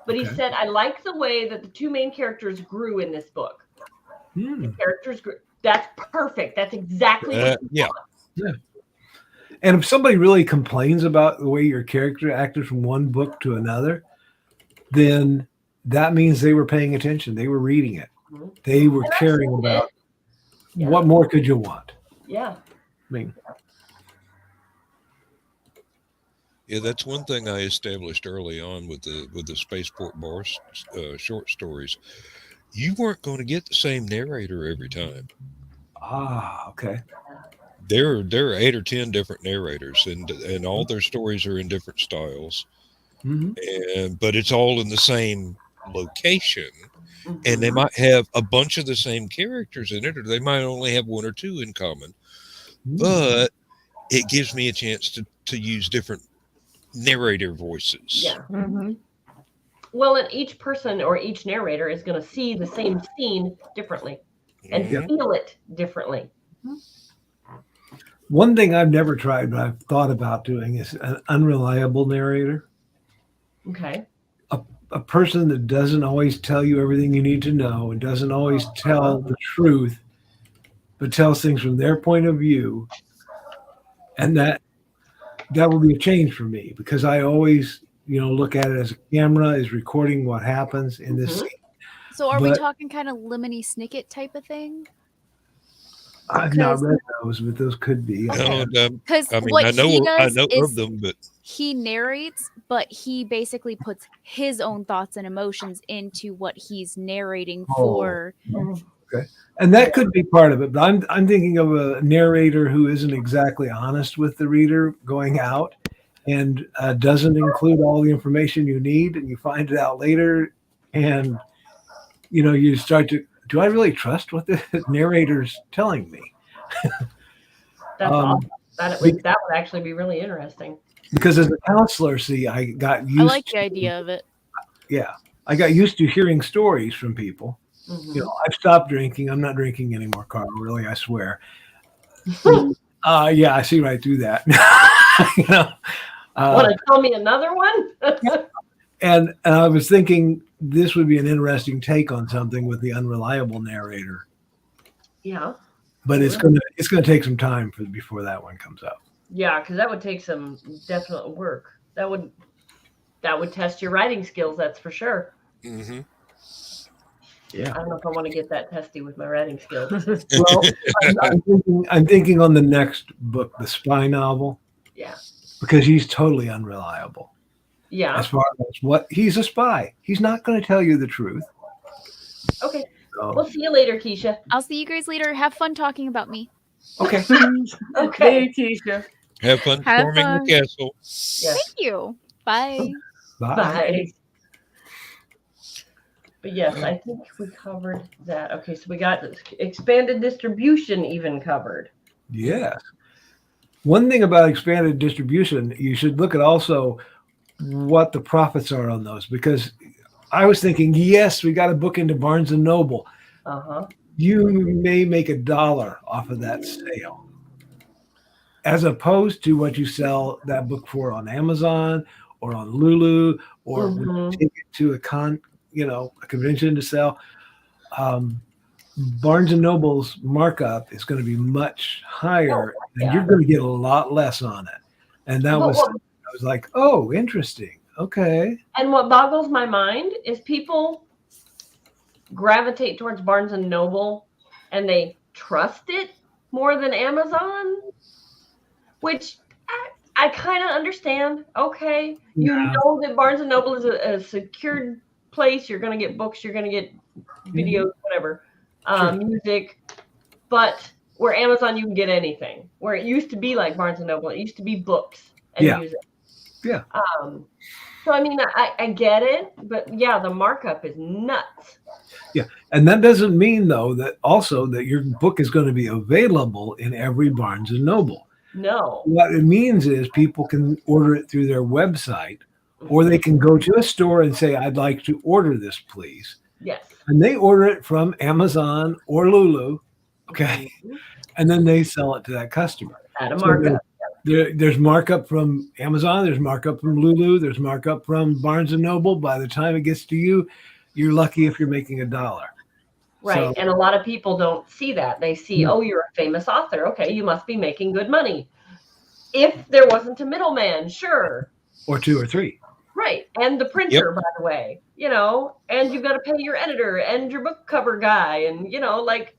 But he said, I like the way that the 2 main characters grew in this book. The characters grew. That's perfect. That's exactly what you want. Yeah. And if somebody really complains about the way your character acted from one book to another, then that means they were paying attention. They were reading it. They were caring about what more could you want? Yeah. I mean, yeah, that's one thing I established early on with the Spaceport Bar short stories. You weren't going to get the same narrator every time. Okay. There are 8 or 10 different narrators, and all their stories are in different styles. But it's all in the same location, and they might have a bunch of the same characters in it, or they might only have 1 or 2 in common. But it gives me a chance to use different narrator voices. Yeah. Well, and each person or each narrator is going to see the same scene differently and feel it differently. One thing I've never tried, but I've thought about doing, is an unreliable narrator. Okay. A person that doesn't always tell you everything you need to know and doesn't always tell the truth, but tells things from their point of view. And that will be a change for me, because I always, look at it as a camera is recording what happens in this scene. So are we talking kind of Lemony Snicket type of thing? I've not read those, but those could be. Because I mean, what I know he does of them, but he narrates, but he basically puts his own thoughts and emotions into what he's narrating for. Okay, and that could be part of it. But I'm thinking of a narrator who isn't exactly honest with the reader going out, and doesn't include all the information you need, and you find it out later, and you start to. Do I really trust what the narrator's telling me? That's awesome. That would actually be really interesting. Because as a counselor, I got used. I like the idea of it. Yeah, I got used to hearing stories from people. I've stopped drinking. I'm not drinking anymore, Carl. Really, I swear. Yeah, I see right through that. Want to tell me another one? And I was thinking this would be an interesting take on something with the unreliable narrator. Yeah. But it's gonna take some time before that one comes out. Yeah, because that would take some definite work. That would. That would test your writing skills, that's for sure. Mm-hmm. Yeah. I don't know if I want to get that testy with my writing skills. Well, I'm thinking on the next book, the spy novel, Yeah. because he's totally unreliable. Yeah. As far as what he's a spy, he's not going to tell you the truth. Okay. So, We'll see you later, Keisha. I'll see you guys later. Have fun talking about me. okay. Okay. Hey, Keisha. Have fun Have storming fun. the castle. Yes. Thank you. Bye. Bye. Bye. But yes, I think we covered that. Okay, so we got expanded distribution even covered. Yes. One thing about expanded distribution, you should look at also what the profits are on those, because I was thinking, yes, we got a book into Barnes and Noble. Uh-huh. You may make $1 off of that sale, as opposed to what you sell that book for on Amazon or on Lulu, or when you take it to a convention to sell. Barnes and Noble's markup is going to be much higher, and you're going to get a lot less on it. And that I was like, oh, interesting. Okay. And what boggles my mind is people gravitate towards Barnes and Noble and they trust it more than Amazon, which I kind of understand. Okay. You know that Barnes and Noble is a secured place. You're going to get books, you're going to get videos, whatever, music. But where Amazon, you can get anything. Where it used to be like Barnes and Noble, it used to be books and music. Yeah. So, I mean, I get it, but yeah, the markup is nuts. Yeah. And that doesn't mean, though, that also that your book is going to be available in every Barnes and Noble. No. What it means is people can order it through their website, or they can go to a store and say, I'd like to order this, please. Yes. And they order it from Amazon or Lulu. Okay. And then they sell it to that customer. At a markup. There's markup from Amazon, there's markup from Lulu, there's markup from Barnes and Noble. By the time it gets to you, you're lucky if you're making $1. Right. So, and a lot of people don't see that. They see, oh, you're a famous author. Okay, you must be making good money. If there wasn't a middleman, sure. Or 2 or 3. Right. And the printer, by the way, and you've got to pay your editor and your book cover guy. And, like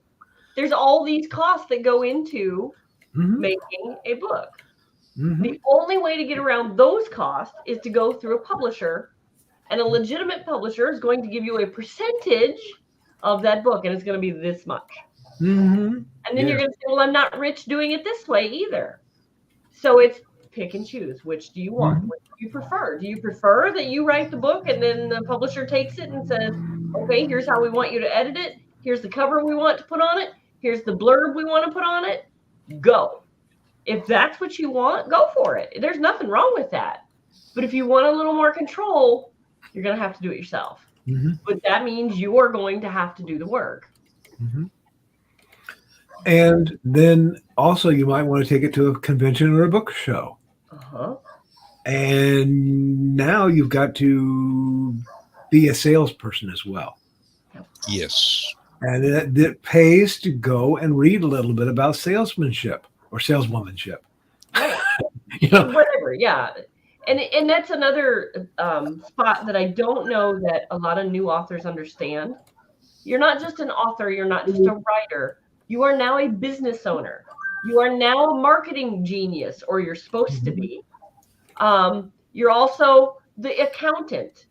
there's all these costs that go into making a book. The only way to get around those costs is to go through a publisher, and a legitimate publisher is going to give you a percentage of that book, and it's going to be this much. And then you're going to say, well, I'm not rich doing it this way either. So it's pick and choose. Which do you want? What do you prefer? Do you prefer that you write the book and then the publisher takes it and says, okay, here's how we want you to edit it. Here's the cover we want to put on it. Here's the blurb we want to put on it. Go. If that's what you want, go for it. There's nothing wrong with that. But if you want a little more control, you're going to have to do it yourself. But that means you are going to have to do the work. And then also you might want to take it to a convention or a book show. And now you've got to be a salesperson as well. Yes. And it pays to go and read a little bit about salesmanship or saleswomanship. Right. Whatever, yeah. And that's another spot that I don't know that a lot of new authors understand. You're not just an author. You're not just a writer. You are now a business owner. You are now a marketing genius, or you're supposed to be. You're also the accountant.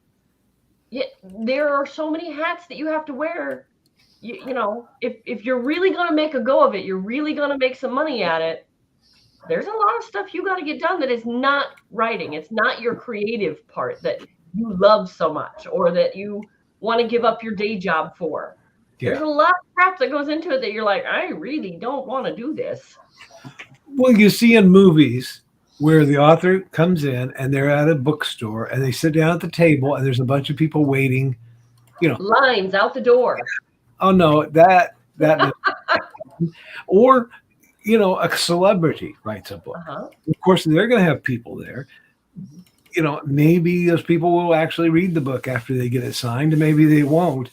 There are so many hats that you have to wear. If you're really going to make a go of it, you're really going to make some money at it, there's a lot of stuff you got to get done that is not writing. It's not your creative part that you love so much or that you want to give up your day job for. There's a lot of crap that goes into it that you're like, I really don't want to do this. Well, you see in movies where the author comes in and they're at a bookstore and they sit down at the table and there's a bunch of people waiting, lines out the door. Oh no, that or a celebrity writes a book. Of course, they're going to have people there. Maybe those people will actually read the book after they get it signed, and maybe they won't.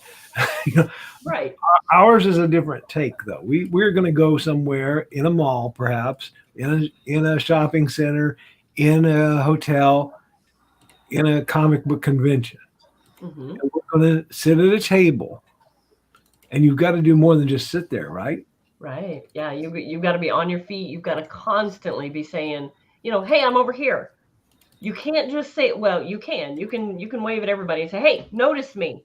Right. Ours is a different take, though. We're going to go somewhere in a mall, perhaps in a shopping center, in a hotel, in a comic book convention. Mm-hmm. And we're going to sit at a table, and you've got to do more than just sit there, right? Right. Yeah. You've got to be on your feet. You've got to constantly be saying, hey, I'm over here. You can't just say, well, you can wave at everybody and say, hey, notice me.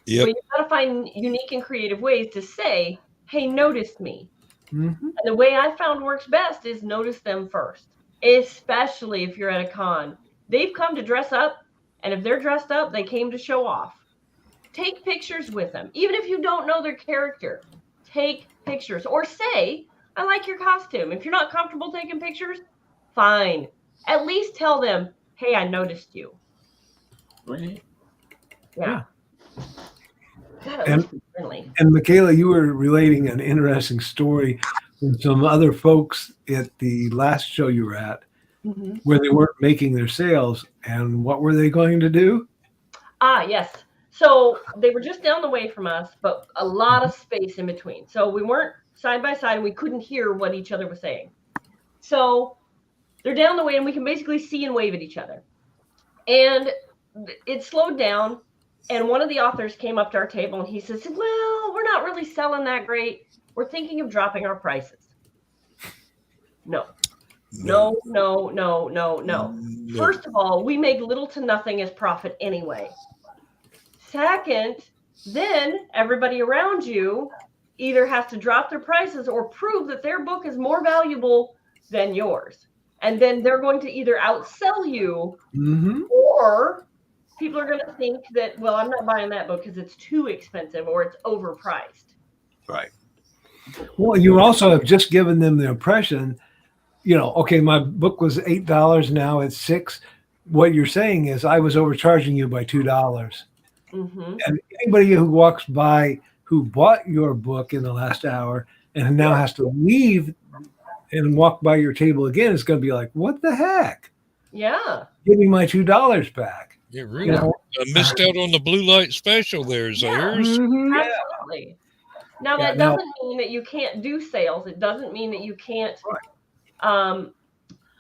Yep. But you've got to find unique and creative ways to say, hey, notice me. Mm-hmm. And the way I found works best is notice them first, especially if you're at a con. They've come to dress up, and if they're dressed up, they came to show off. Take pictures with them. Even if you don't know their character, take pictures. Or say, I like your costume. If you're not comfortable taking pictures, fine. At least tell them, hey, I noticed you. Right. Yeah. Gotta And- at least be friendly. And Michaela, you were relating an interesting story from some other folks at the last show you were at, Mm-hmm. where they weren't making their sales. And what were they going to do? Yes. So they were just down the way from us, but a lot of space in between. So we weren't side by side and we couldn't hear what each other was saying. So they're down the way and we can basically see and wave at each other. And it slowed down. And one of the authors came up to our table and he says, well, we're not really selling that great. We're thinking of dropping our prices. No. First of all, we make little to nothing as profit anyway. Second, then everybody around you either has to drop their prices or prove that their book is more valuable than yours. And then they're going to either outsell you Mm-hmm. or people are going to think that, well, I'm not buying that book because it's too expensive or it's overpriced. Right. Well, you also have just given them the impression, okay, my book was $8, now it's $6. What you're saying is I was overcharging you by $2. Mm-hmm. And anybody who walks by who bought your book in the last hour and now has to leave and walk by your table again is going to be like, what the heck? Yeah. Give me my $2 back. Yeah, really. I missed out on the blue light special there, Zayers. Mhm. Absolutely. Now, Yeah, that doesn't mean that you can't do sales. It doesn't mean that you can't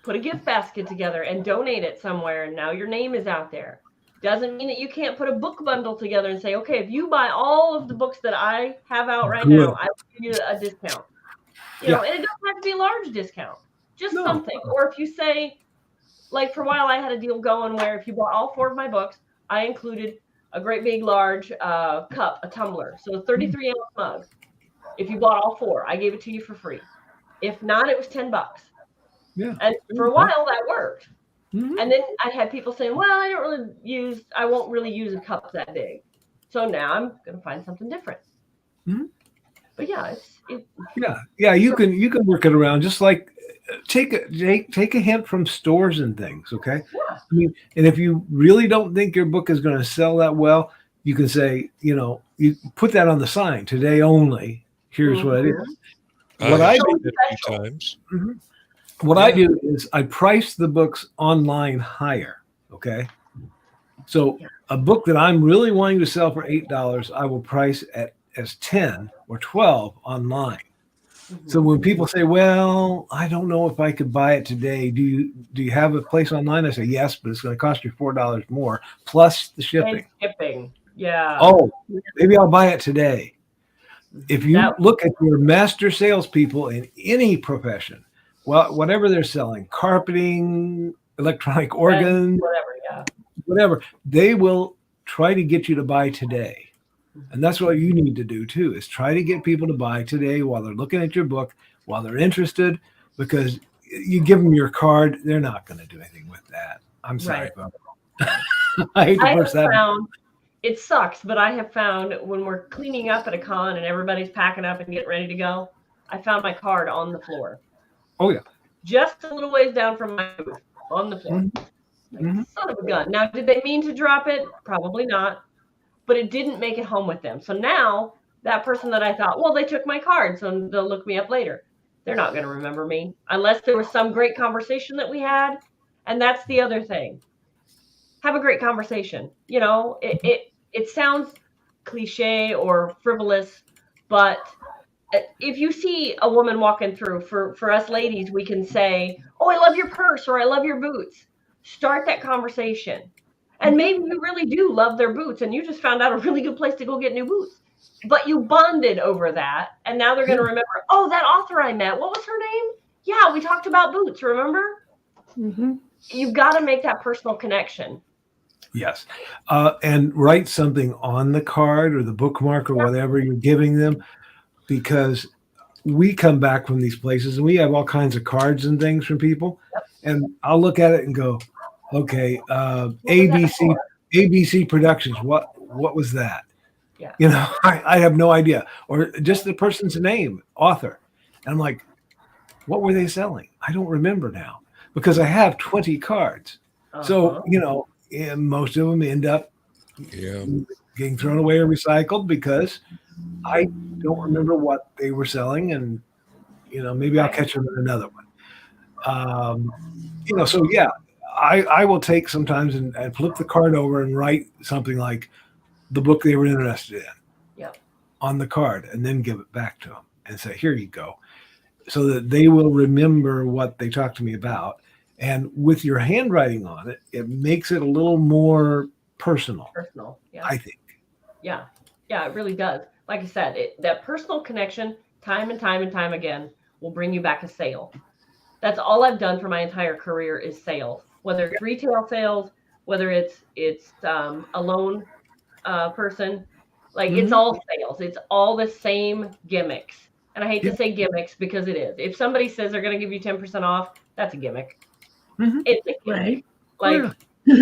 put a gift basket together and donate it somewhere, and now your name is out there. Doesn't mean that you can't put a book bundle together and say, okay, if you buy all of the books that I have out right now, I will give you a discount. And it doesn't have to be a large discount, just something. Or if you say, like for a while I had a deal going where if you bought all 4 of my books, I included a great big large cup, a tumbler, so a 33-ounce mug. If you bought all 4, I gave it to you for free. If not, it was $10. Yeah. And for a while that worked. Mhm. And then I had people saying, well, I won't really use a cup that big. So now I'm going to find something different. Mhm. But yeah, you can work it around. Just like take a hint from stores and things. Okay. Yeah. I mean, and if you really don't think your book is going to sell that well, you can say, you put that on the sign, today only. Here's what it is. What I did do, a few times. Mhm. What I do is I price the books online higher. Okay. So a book that I'm really wanting to sell for $8, I will price as 10 or 12 online. So when people say, well, I don't know if I could buy it today, do you have a place online? I say, yes, but it's going to cost you $4 more plus the shipping. And shipping. Yeah. Oh, maybe I'll buy it today. If you look at your master salespeople in any profession, well, whatever they're selling, carpeting, electronic organs, whatever, they will try to get you to buy today. And that's what you need to do too, is try to get people to buy today while they're looking at your book, while they're interested, because you give them your card, they're not going to do anything with that. I'm sorry about that. I hate to burst that. It sucks, but I have found when we're cleaning up at a con and everybody's packing up and getting ready to go, I found my card on the floor. Oh, yeah. Just a little ways down from my booth, on the floor. Like, son of a gun. Now, did they mean to drop it? Probably not. But it didn't make it home with them. So now that person that I thought, well, they took my card, so they'll look me up later. They're not going to remember me unless there was some great conversation that we had. And that's the other thing. Have a great conversation. It sounds cliche or frivolous, but if you see a woman walking through, for us ladies, we can say, oh, I love your purse or I love your boots. Start that conversation. And maybe you really do love their boots and you just found out a really good place to go get new boots. But you bonded over that. And now they're going to remember, oh, that author I met, what was her name? Yeah, we talked about boots, remember? Mm-hmm. You've got to make that personal connection. Yes. And write something on the card or the bookmark or whatever you're giving them, because we come back from these places and we have all kinds of cards and things from people. And I'll look at it and go, okay, ABC Productions. What was that? Yeah. You know, I have no idea. Or just the person's name, author. And I'm like, what were they selling? I don't remember now because I have 20 cards. So, you know, and most of them end up getting thrown away or recycled because I don't remember what they were selling. And, you know, maybe I'll catch them in another one. You know, so yeah, I will take sometimes and flip the card over and write something like the book they were interested in on the card and then give it back to them and say, here you go. So that they will remember what they talked to me about. And with your handwriting on it, it makes it a little more personal. Personal, yeah. I think. Yeah, it really does. Like I said, that personal connection, time and time and time again, will bring you back a sale. That's all I've done for my entire career is sales. Whether it's retail sales, whether it's a loan person, like it's all sales. It's all the same gimmicks. And I hate to say gimmicks because it is. If somebody says they're going to give you 10% off, that's a gimmick. It's a gimmick. Like,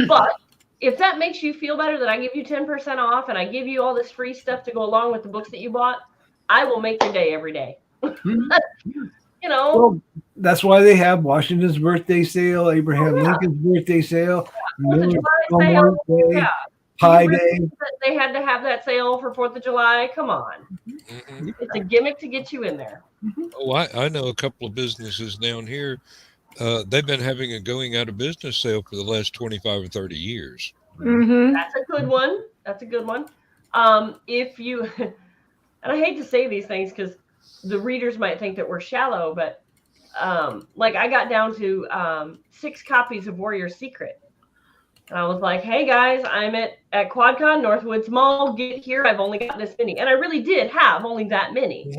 but if that makes you feel better that I give you 10% off and I give you all this free stuff to go along with the books that you bought, I will make your day every day. You know, well, that's why they have Washington's birthday sale, Abraham Lincoln's birthday sale, Memorial Day, Pi Day. They had to have that sale for 4th of July. Come on. It's a gimmick to get you in there. Oh, I know a couple of businesses down here. They've been having a going out of business sale for the last 25 or 30 years. That's a good one. That's a good one. If you, and I hate to say these things because the readers might think that we're shallow, but like I got down to 6 copies of Warrior Secret. And I was like, hey guys, I'm at QuadCon, Northwoods Mall, get here. I've only got this many. And I really did have only that many.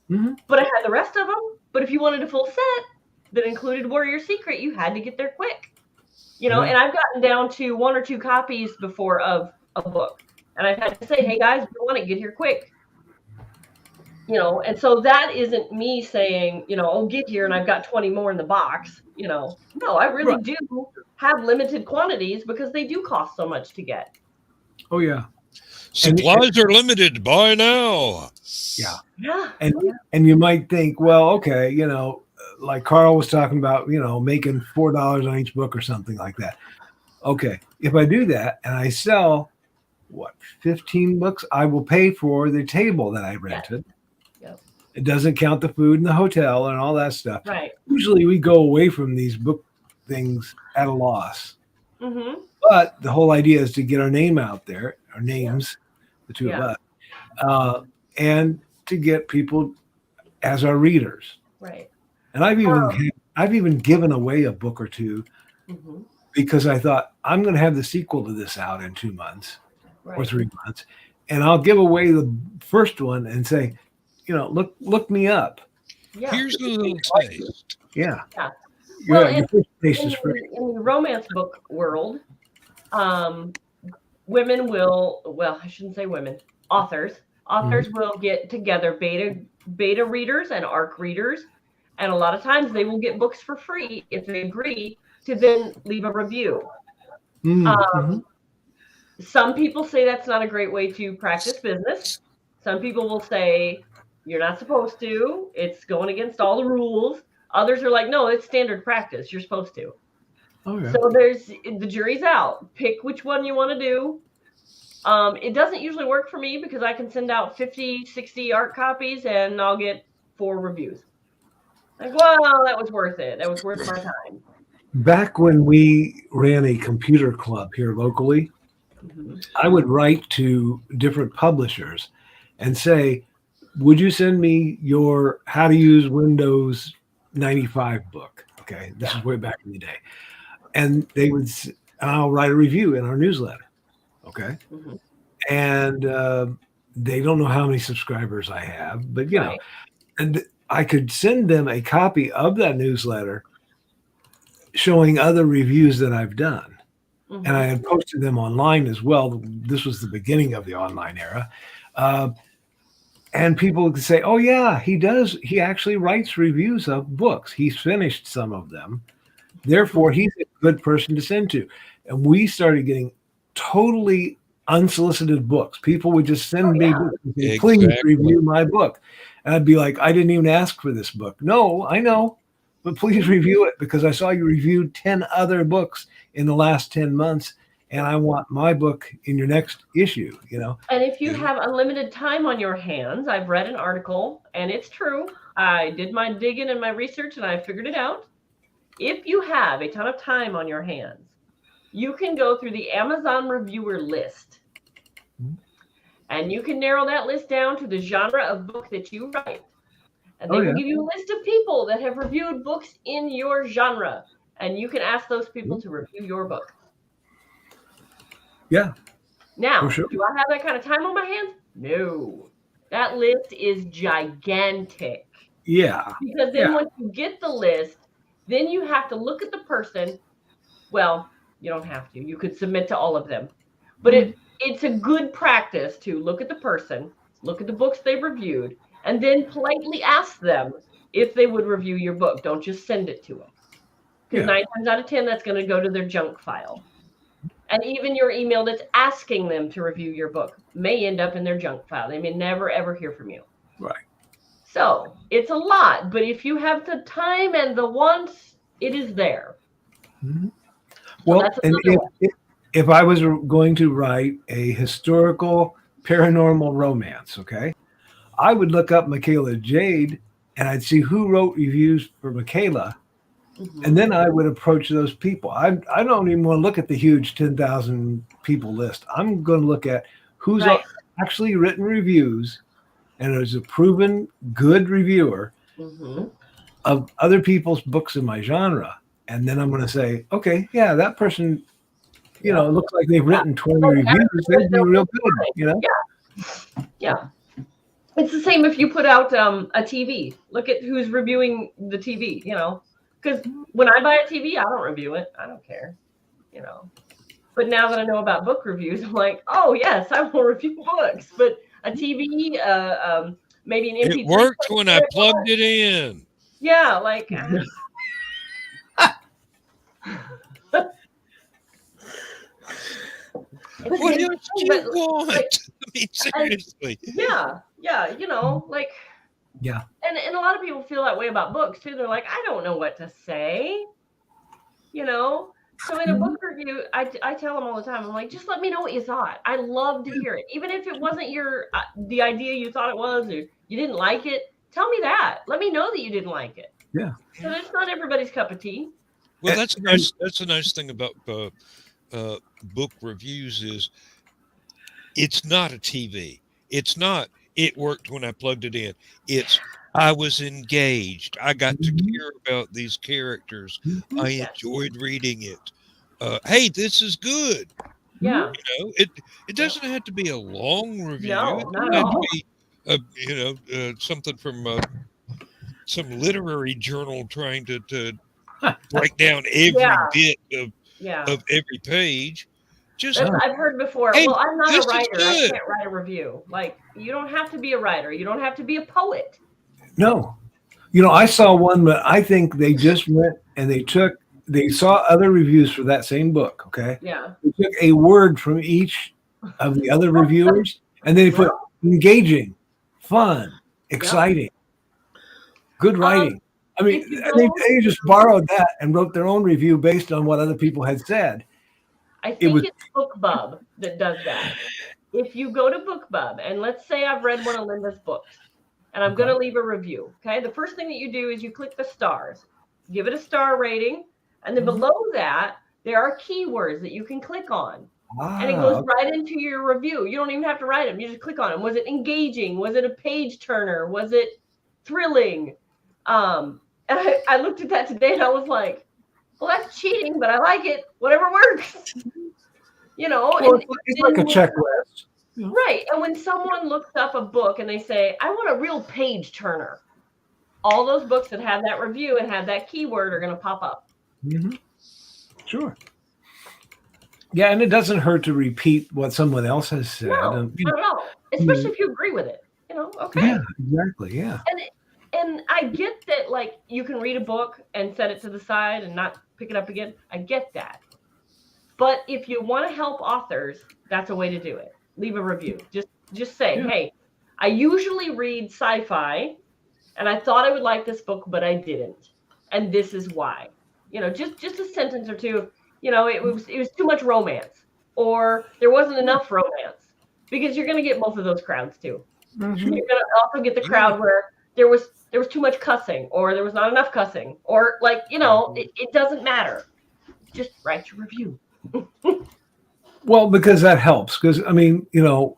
But I had the rest of them. But if you wanted a full set that included Warrior Secret, you had to get there quick. You know, and I've gotten down to 1 or 2 copies before of a book. And I've had to say, hey guys, if you want it, get here quick. You know, and so that isn't me saying, you know, oh, get here and I've got 20 more in the box. You know, no, I really do have limited quantities because they do cost so much to get. Oh, yeah. Supplies are limited. Buy now. Yeah. And you might think, well, okay, you know, like Carl was talking about, you know, making $4 on each book or something like that. Okay, if I do that and I sell, 15 books, I will pay for the table that I rented. It doesn't count the food and the hotel and all that stuff. Right. Usually we go away from these book things at a loss. But the whole idea is to get our name out there, our names, the two of us, and to get people as our readers. Right. And I've even given away a book or two because I thought I'm going to have the sequel to this out in 2 months or 3 months, and I'll give away the first one and say, you know, look me up. Yeah. Here's a little taste. Well, in the romance book world, women will, well, I shouldn't say women, authors will get together beta readers and ARC readers. And a lot of times they will get books for free if they agree to then leave a review. Some people say that's not a great way to practice business. Some people will say, you're not supposed to. It's going against all the rules. Others are like, no, it's standard practice. You're supposed to. So the jury's out. Pick which one you want to do. It doesn't usually work for me because I can send out 50, 60 art copies and I'll get 4 reviews. Like, well, that was worth it. That was worth my time. Back when we ran a computer club here locally, I would write to different publishers and say, would you send me your How to Use Windows 95 book? Okay, this is way back in the day. And they would and I'll write a review in our newsletter. Okay. Mm-hmm. And they don't know how many subscribers I have, but you know, Right. and I could send them a copy of that newsletter showing other reviews that I've done. Mm-hmm. And I had posted them online as well. This was the beginning of the online era. And people could say, oh, yeah, he does. He actually writes reviews of books. He's finished some of them. Therefore, he's a good person to send to. And we started getting totally unsolicited books. People would just send me books and say, please review my book. And I'd be like, I didn't even ask for this book. No, I know, but please review it because I saw you reviewed 10 other books in the last 10 months. And I want my book in your next issue, you know. And if you have unlimited time on your hands, I've read an article, and it's true. I did my digging and my research, and I figured it out. If you have a ton of time on your hands, you can go through the Amazon reviewer list, and you can narrow that list down to the genre of book that you write. And they will give you a list of people that have reviewed books in your genre, and you can ask those people to review your book. Yeah. Now, do I have that kind of time on my hands? No. That list is gigantic. Yeah. Because then once you get the list, then you have to look at the person. Well, you don't have to. You could submit to all of them. But it's a good practice to look at the person, look at the books they've reviewed, and then politely ask them if they would review your book. Don't just send it to them. Because 9 times out of 10, that's going to go to their junk file. And even your email that's asking them to review your book may end up in their junk file. They may never, ever hear from you. Right. So it's a lot. But if you have the time and the wants, it is there. Mm-hmm. Well, and if I was going to write a historical paranormal romance, okay, I would look up Michaela Jade and I'd see who wrote reviews for Michaela. Mm-hmm. And then I would approach those people. I don't even want to look at the huge 10,000 people list. I'm going to look at who's actually written reviews and is a proven good reviewer of other people's books in my genre. And then I'm going to say, okay, yeah, that person, you know, looks like they've written 20 reviews. They'd be real good, you know? Yeah. It's the same if you put out a TV. Look at who's reviewing the TV, you know? Because when I buy a TV, I don't review it. I don't care, you know. But now that I know about book reviews, I'm like, oh, yes, I will review books. But a TV, maybe an MP3. It worked when I plugged it in. Yeah, like. What do you want? I mean, seriously. Yeah, you know, like. Yeah. And a lot of people feel that way about books, too. They're like, I don't know what to say, you know. So in a book review, I tell them all the time, I'm like, just let me know what you thought. I love to hear it. Even if it wasn't the idea you thought it was, or you didn't like it, tell me that. Let me know that you didn't like it. Yeah. So it's not everybody's cup of tea. Well, that's a nice thing about book reviews is it's not a TV. It's not, it worked when I plugged it in. It's, I was engaged. I got to care about these characters. I enjoyed reading it. Hey, this is good. Yeah. You know, it doesn't have to be a long review. No, it not doesn't at have all. to be, something from some literary journal trying to break down every bit of every page. Just I've heard before. Hey, well, I'm not a writer. I good. can't write a review. Like, you don't have to be a writer. You don't have to be a poet. No. You know, I saw one, but I think they just went and they saw other reviews for that same book. Okay. Yeah. They took a word from each of the other reviewers and they put engaging, fun, exciting, good writing. I mean, they just borrowed that and wrote their own review based on what other people had said. I think it's BookBub that does that. If you go to BookBub, and let's say I've read one of Linda's books, and I'm going to leave a review, okay? The first thing that you do is you click the stars. Give it a star rating, and then below that, there are keywords that you can click on. And it goes right into your review. You don't even have to write them. You just click on them. Was it engaging? Was it a page turner? Was it thrilling? And I looked at that today, and I was like, Well, that's cheating, but I like it. Whatever works. You know, Well, and it's like a checklist. right. And when someone looks up a book and they say, I want a real page turner, all those books that have that review and have that keyword are going to pop up. Mm-hmm. Sure. Yeah, and it doesn't hurt to repeat what someone else has said. No, not at all. Especially if you agree with it. You know, okay. Yeah, exactly. Yeah. And I get that, like, you can read a book and set it to the side and not pick it up again. I get that. But if you want to help authors, that's a way to do it. Leave a review. Just say, hey, I usually read sci-fi, and I thought I would like this book, but I didn't. And this is why. You know, just a sentence or two. You know, it was too much romance, or there wasn't enough romance, because you're going to get both of those crowds too. Mhm. You're going to also get the crowd where there was too much cussing, or there was not enough cussing, or, like, you know, it doesn't matter. Just write your review. Well, because that helps. Because, I mean, you know,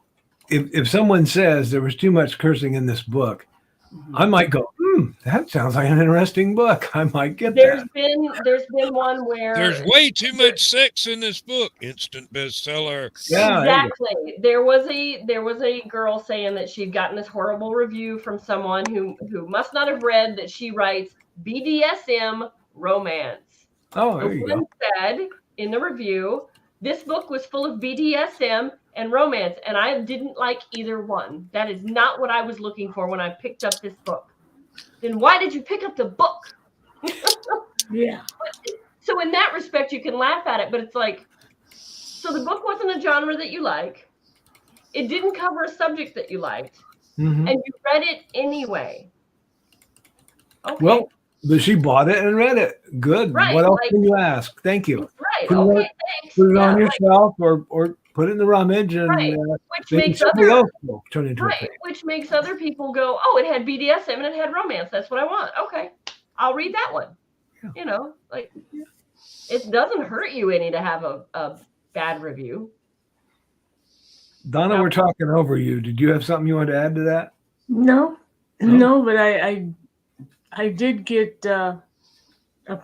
if someone says there was too much cursing in this book, I might go, that sounds like an interesting book. I might get There's that. been one where There's way too much sex in this book. Instant bestseller. Yeah, exactly. There was a girl saying that she'd gotten this horrible review from someone who must not have read that she writes BDSM romance. Oh, The there you woman go. said in the review, this book was full of BDSM and romance, and I didn't like either one. That is not what I was looking for when I picked up this book. Then why did you pick up the book? Yeah. So in that respect, you can laugh at it, but it's like, so the book wasn't a genre that you like. It didn't cover a subject that you liked, Mhm. and you read it anyway. Okay. Well, but she bought it and read it. Good. Right, What else like- can you ask? Thank you. right. Put it Okay. on- Thanks. Put it Yeah, on your like, shelf or put it in the rummage and Right. which maybe makes somebody other else will turn into a right, page. which makes other people go, oh, it had BDSM and it had romance. That's what I want. Okay, I'll read that one. Yeah. You know, like, it doesn't hurt you any to have a bad review. Donna, No. we're talking over you. Did you have something you want to add to that? No, No? but I did get a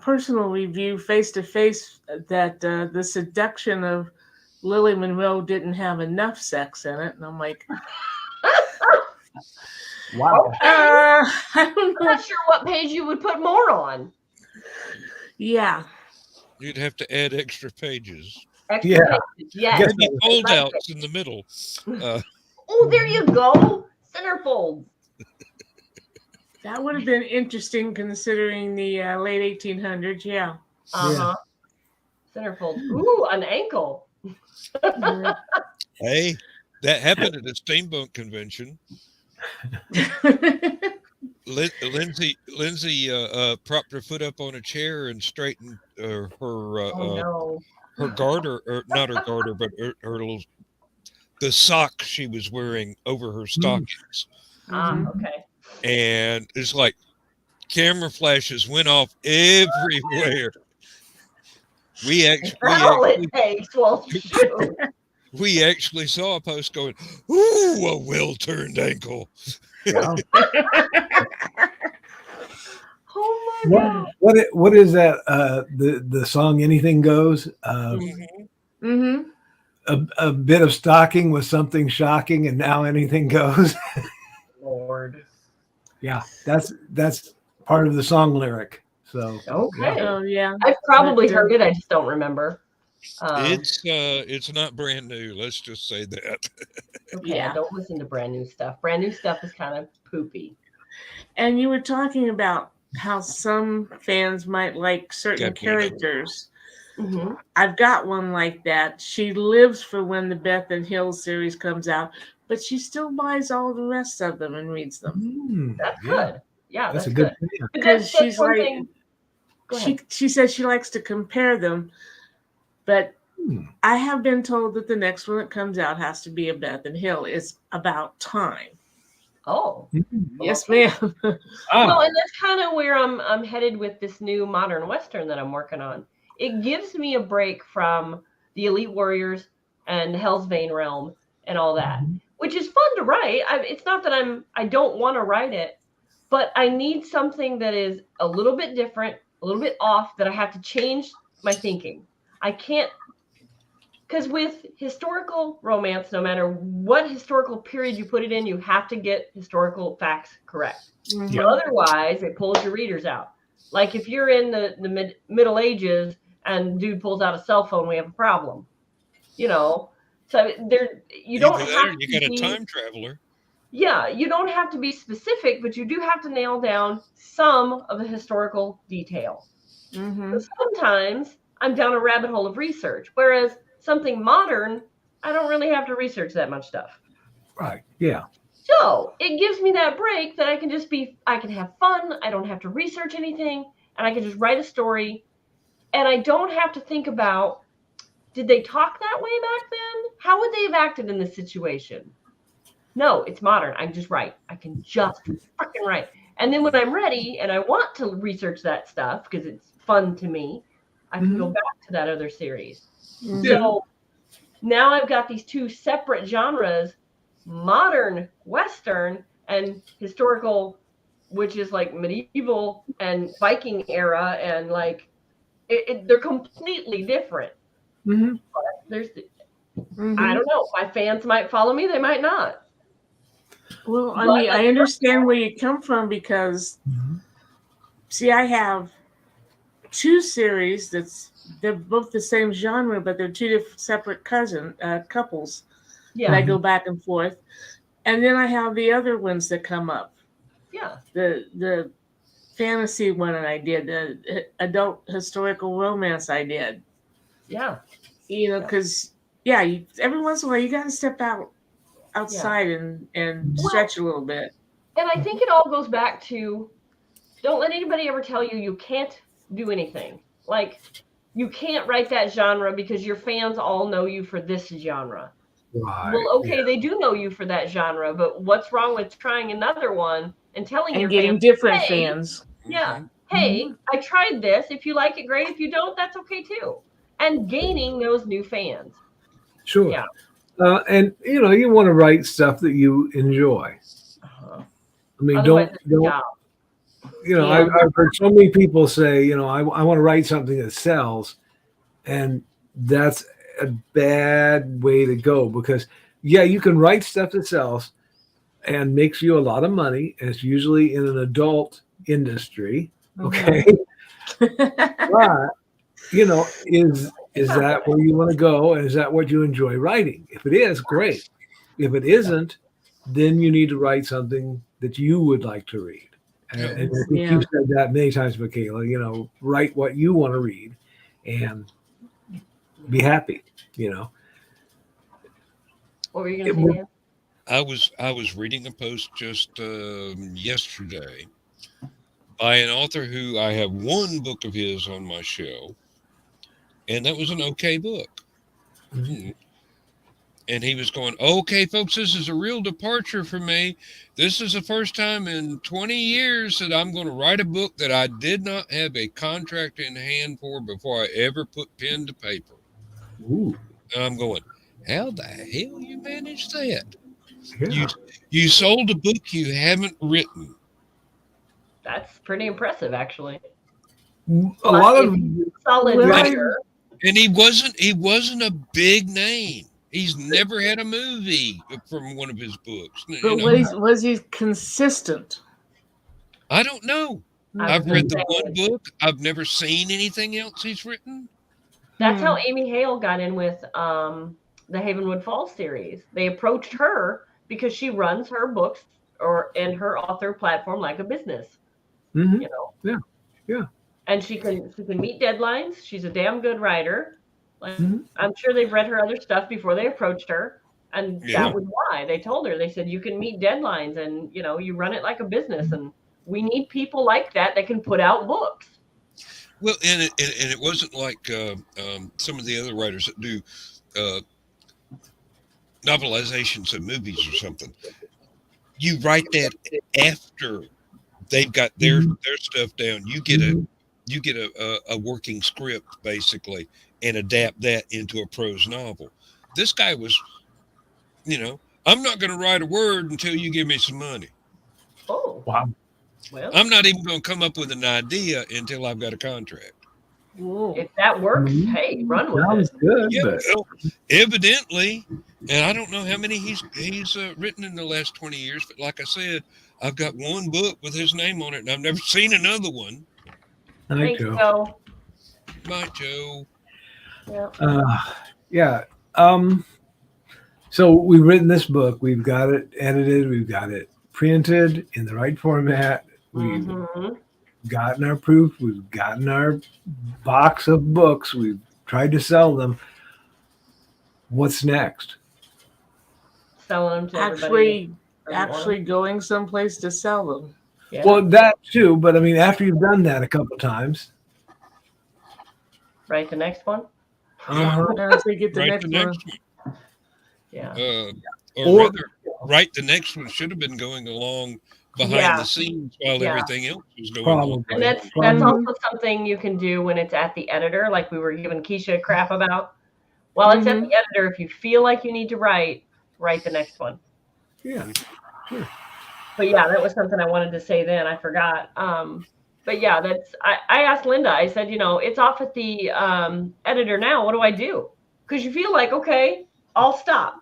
personal review face to face that the seduction of Lily Monroe didn't have enough sex in it, and I'm like, Wow. I don't I'm know. not sure what page you would put more on. Yeah, You'd have to add extra pages. Extra Yeah. pages. Yes. Guess Maybe I foldouts in the middle. Oh, there you go. Centerfold. that would have been interesting considering the late 1800s. Yeah. Uh-huh. Centerfold. Ooh, an ankle. Yeah. Hey, that happened at a steamboat convention. Lindsay propped her foot up on a chair and straightened her Oh no. her garter, or not her garter, but her little the sock she was wearing over her stockings. Okay. And it's like camera flashes went off everywhere. We That's all actually it takes. Well, shoot. we actually saw a post going, "Ooh, a well-turned ankle." Wow. Oh my God. What is that? The song "Anything Goes." Mm-hmm. A bit of stocking was something shocking, and now anything goes. Lord. Yeah, that's part of the song lyric. So Okay. Oh yeah. I've probably But, heard it. I just don't remember. It's not brand new. Let's just say that. Okay, Yeah. I don't listen to brand new stuff. Brand new stuff is kind of poopy. And you were talking about how some fans might like certain Got me. characters. Mm-hmm. I've got one like that. She lives for when the Beth and Hill series comes out, but she still buys all the rest of them and reads them. That's yeah, good. Yeah, that's that's a good good. plan. But Because that's she's one like, thing. Go ahead. she says she likes to compare them, but Hmm. I have been told that the next one that comes out has to be a Beth and Hill. It's about time. Oh. Yes, ma'am. Well, and that's kind of where I'm headed with this new modern Western that I'm working on. It gives me a break from the Elite Warriors and Hell's Vein realm and all that, which is fun to write. It's not that I don't want to write it, but I need something that is a little bit different a little bit off that I have to change my thinking. I can't, because with historical romance, no matter what historical period you put it in, you have to get historical facts correct. Mhm. Otherwise, it pulls your readers out. Like if you're in the Middle Ages and dude pulls out a cell phone, we have a problem. You know, so there you don't Either that have or you to got a be. time traveler. Yeah, you don't have to be specific, but you do have to nail down some of the historical detail. Mhm. Sometimes I'm down a rabbit hole of research, whereas something modern, I don't really have to research that much stuff. Right. Yeah. So it gives me that break that I can have fun. I don't have to research anything, and I can just write a story. And I don't have to think about, did they talk that way back then? How would they have acted in this situation? No, it's modern. I can just write. I can just freaking write. And then when I'm ready and I want to research that stuff because it's fun to me, I can go back to that other series. Mhm. So now I've got these two separate genres, modern Western and historical, which is like medieval and Viking era, and like they're completely different. Mm-hmm. There's, Mhm. I don't know, my fans might follow me, they might not. Well, I But mean, I understand where you come from because, Mm-hmm. see, I have two series they're both the same genre, but they're two separate couples that I Yeah, go back and forth, and then I have the other ones that come up. yeah, The fantasy one I did, the adult historical romance I did. yeah, You know, because every once in a while you got to step outside and Well, stretch a little bit. and I think it all goes back to, don't let anybody ever tell you you can't do anything. Like, you can't write that genre because your fans all know you for this genre. Right. Well, okay, they do know you for that genre, but what's wrong with trying another one and telling And your getting fans, different hey, fans. yeah, Mhm. hey, I tried this. If you like it, great. If you don't, that's okay too. And gaining those new fans. Sure. Yeah. And you want to write stuff that you enjoy. Uh-huh. I mean, Otherwise, don't it's a job. Yeah. I've heard so many people say, I want to write something that sells, and that's a bad way to go because you can write stuff that sells and makes you a lot of money. And it's usually in an adult industry. Okay. But, is that where you want to go? And is that what you enjoy writing? If it is, great. If it isn't, then you need to write something that you would like to read. And I think Yeah. you've said that many times, Michaela, write what you want to read and be happy, What were you going to say, Dan? I was reading a post just yesterday by an author who I have one book of his on my shelf, and that was an okay book. Mhm. And he was going, "Okay, folks, this is a real departure for me. This is the first time in 20 years that I'm going to write a book that I did not have a contract in hand for before I ever put pen to paper." Ooh, And I'm going, "How the hell you managed that? yeah. You sold a book you haven't written." That's pretty impressive, actually. A lot If of he's a solid Well, writer, And he wasn't a big name. He's never had a movie from one of his books. but was he consistent? I don't know. I I've was going read to the say, one book. I've never seen anything else he's written. that's how Amy Hale got in with the Havenwood Falls series. They approached her because she runs her books and her author platform like a business, Mhm. Yeah. And she can meet deadlines. She's a damn good writer. Like, Mhm. I'm sure they've read her other stuff before they approached her, and Yeah. that was why they told her. They said you can meet deadlines, and you run it like a business, and we need people like that can put out books. Well, and it wasn't like some of the other writers that do uh, novelizations of movies or something. You write that after they've got their stuff down. You get a working script basically and adapt that into a prose novel. This guy was, I'm not going to write a word until you give me some money. Oh, Wow. Well, I'm not even going to come up with an idea until I've got a contract. if that works, hey, run with Sounds it. good, Yeah, but well, evidently, and I don't know how many he's written in the last 20 years, but like I said, I've got one book with his name on it, and I've never seen another one. I Thanks, do. Joe. Right, Joe? Yeah. Yeah. So we've written this book. We've got it edited. We've got it printed in the right format. We've Mhm. gotten our proof. We've gotten our box of books. We've tried to sell them. What's next? Selling them to everybody. Actually, that doesn't want 'em. actually going someplace to sell them. Yeah. Well, that too. But I mean, after you've done that a couple times, Write the next one. uh-huh. Once they get the Write next the one. next Yeah. one. Or Or- rather, write the next one should have been going along behind Yeah. the scenes while Yeah. everything else was going on. Probably. And that's Probably. also something you can do when it's at the editor, like we were giving Keisha crap about. While it's at the editor, if you feel like you need to write the next one. Yeah. But yeah, that was something I wanted to say then. I forgot. But yeah, I asked Linda, I said, it's off at the editor now. What do I do? Because you feel like, okay, I'll stop.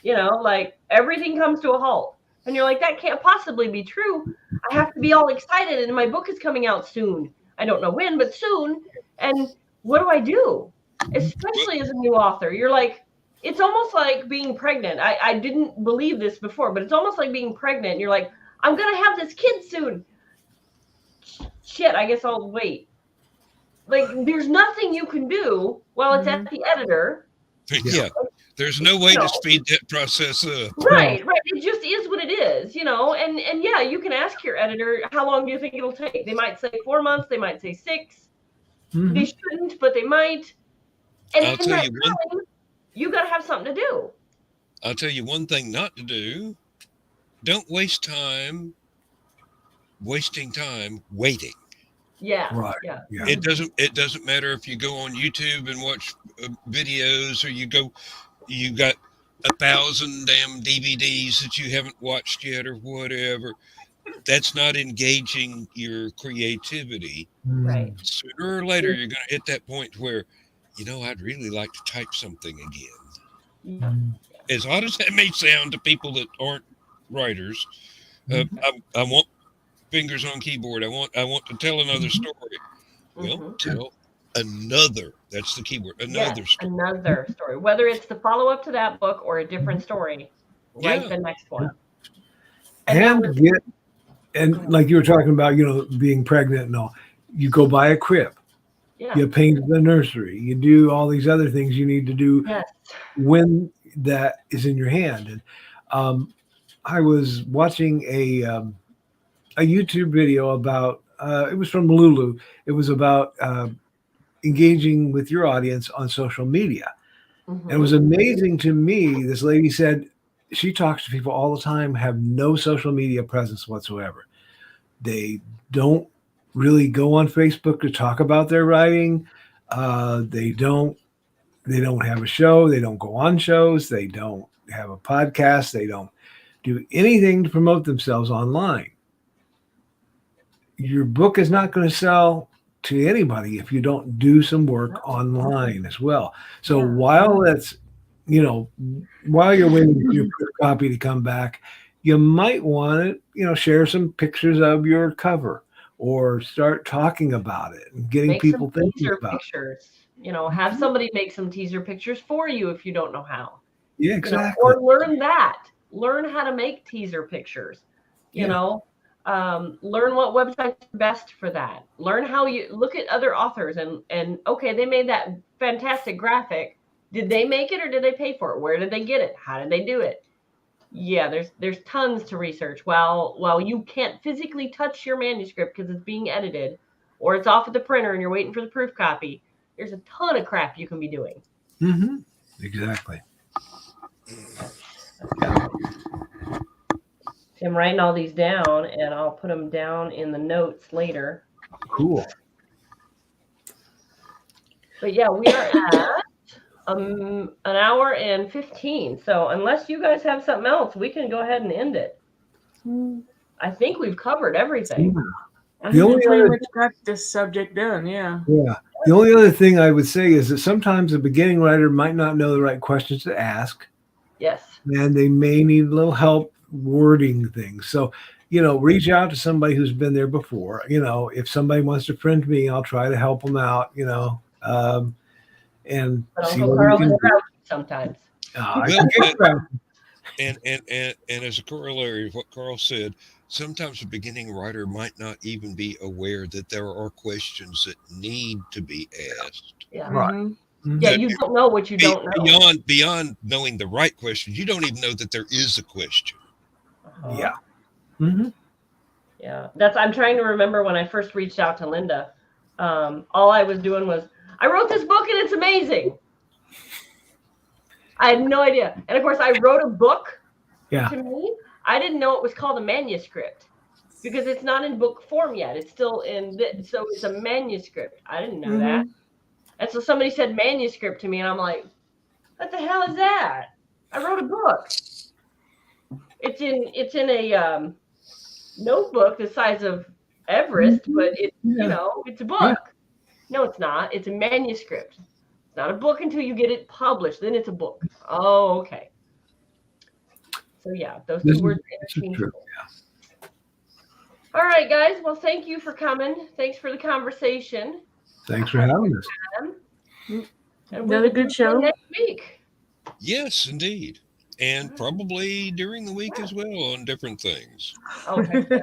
Like everything comes to a halt. And you're like, that can't possibly be true. I have to be all excited and my book is coming out soon. I don't know when, but soon. And what do I do? Especially as a new author. You're like, it's almost like being pregnant. I didn't believe this before, but it's almost like being pregnant. You're like, I'm going to have this kid soon. Shit, I guess I'll wait. Like, there's nothing you can do while it's at the editor. Yeah. There's no way to speed that process up. Right. It just is what it is, and yeah, you can ask your editor, how long do you think it'll take? They might say 4 months. They might say 6. Mhm. They shouldn't, but they might. And I'll in tell that you one. time, you got to have something to do. I'll tell you one thing not to do. Don't waste time wasting time waiting. Yeah. Right. Yeah. Yeah. It doesn't matter if you go on YouTube and watch videos, or you got 1,000 damn DVDs that you haven't watched yet or whatever. That's not engaging your creativity. Right. Sooner or later, you're going to hit that point where, I'd really like to type something again. Yeah. As odd as that may sound to people that aren't writers, I want fingers on keyboard. I want to tell another story. Well, tell another. That's the keyword. Another story. Another story. Whether it's the follow up to that book or a different story, write the next one. And like you were talking about, being pregnant and all, you go buy a crib. Yeah. You paint the nursery. You do all these other things you need to do when that is in your hand. And I was watching a YouTube video about, it was from Lulu. It was about engaging with your audience on social media. And it was amazing to me. This lady said she talks to people all the time, have no social media presence whatsoever. They don't really go on Facebook to talk about their writing. They don't have a show. They don't go on shows. They don't have a podcast. They don't do anything to promote themselves online. Your book is not going to sell to anybody if you don't do some work online as well. So while that's, while you're waiting for your copy to come back, you might want to, share some pictures of your cover or start talking about it and getting people thinking about pictures. Have somebody make some teaser pictures for you if you don't know how. Yeah, exactly. Or learn that. Learn how to make teaser pictures. Learn what websites are best for that. Learn how you look at other authors and okay, they made that fantastic graphic. Did they make it or did they pay for it? Where did they get it? How did they do it? Yeah, there's tons to research. While you can't physically touch your manuscript because it's being edited or it's off at the printer and you're waiting for the proof copy, there's a ton of crap you can be doing. Exactly. I'm writing all these down, and I'll put them down in the notes later. Cool. But yeah, we are at an hour and 15. So unless you guys have something else, we can go ahead and end it. I think we've covered everything. I The think only we pretty other- much got this subject done. Yeah. Yeah. The only other thing I would say is that sometimes a beginning writer might not know the right questions to ask, Yes. and they may need a little help wording things. So, reach out to somebody who's been there before. If somebody wants to friend me, I'll try to help them out, and But see Uncle what we Carl can is do. grouchy sometimes. I Well, can get that. and as a corollary of what Carl said, sometimes a beginning writer might not even be aware that there are questions that need to be asked. Yeah. Right. Mhm. Mhm. Yeah, you don't know what you don't know. Beyond knowing the right question, you don't even know that there is a question. Uh-huh. Yeah. Mhm. Yeah. I'm trying to remember when I first reached out to Linda. All I was doing was, I wrote this book and it's amazing. I had no idea. And of course, I wrote a book. Yeah. To me, I didn't know it was called a manuscript because it's not in book form yet. It's still so it's a manuscript. I didn't know that. And so somebody said manuscript to me, and I'm like, what the hell is that? I wrote a book. It's in a notebook the size of Everest, but it's a book. Yeah. No, it's not. It's a manuscript. It's not a book until you get it published. Then it's a book. Oh, okay. So yeah, those two words are This is true. interchangeable. All right, guys. Well, thank you for coming. Thanks for the conversation. Thanks for having us. And Another good show. next week. Yes, indeed. And probably during the week as well on different things. Oh, heck yeah.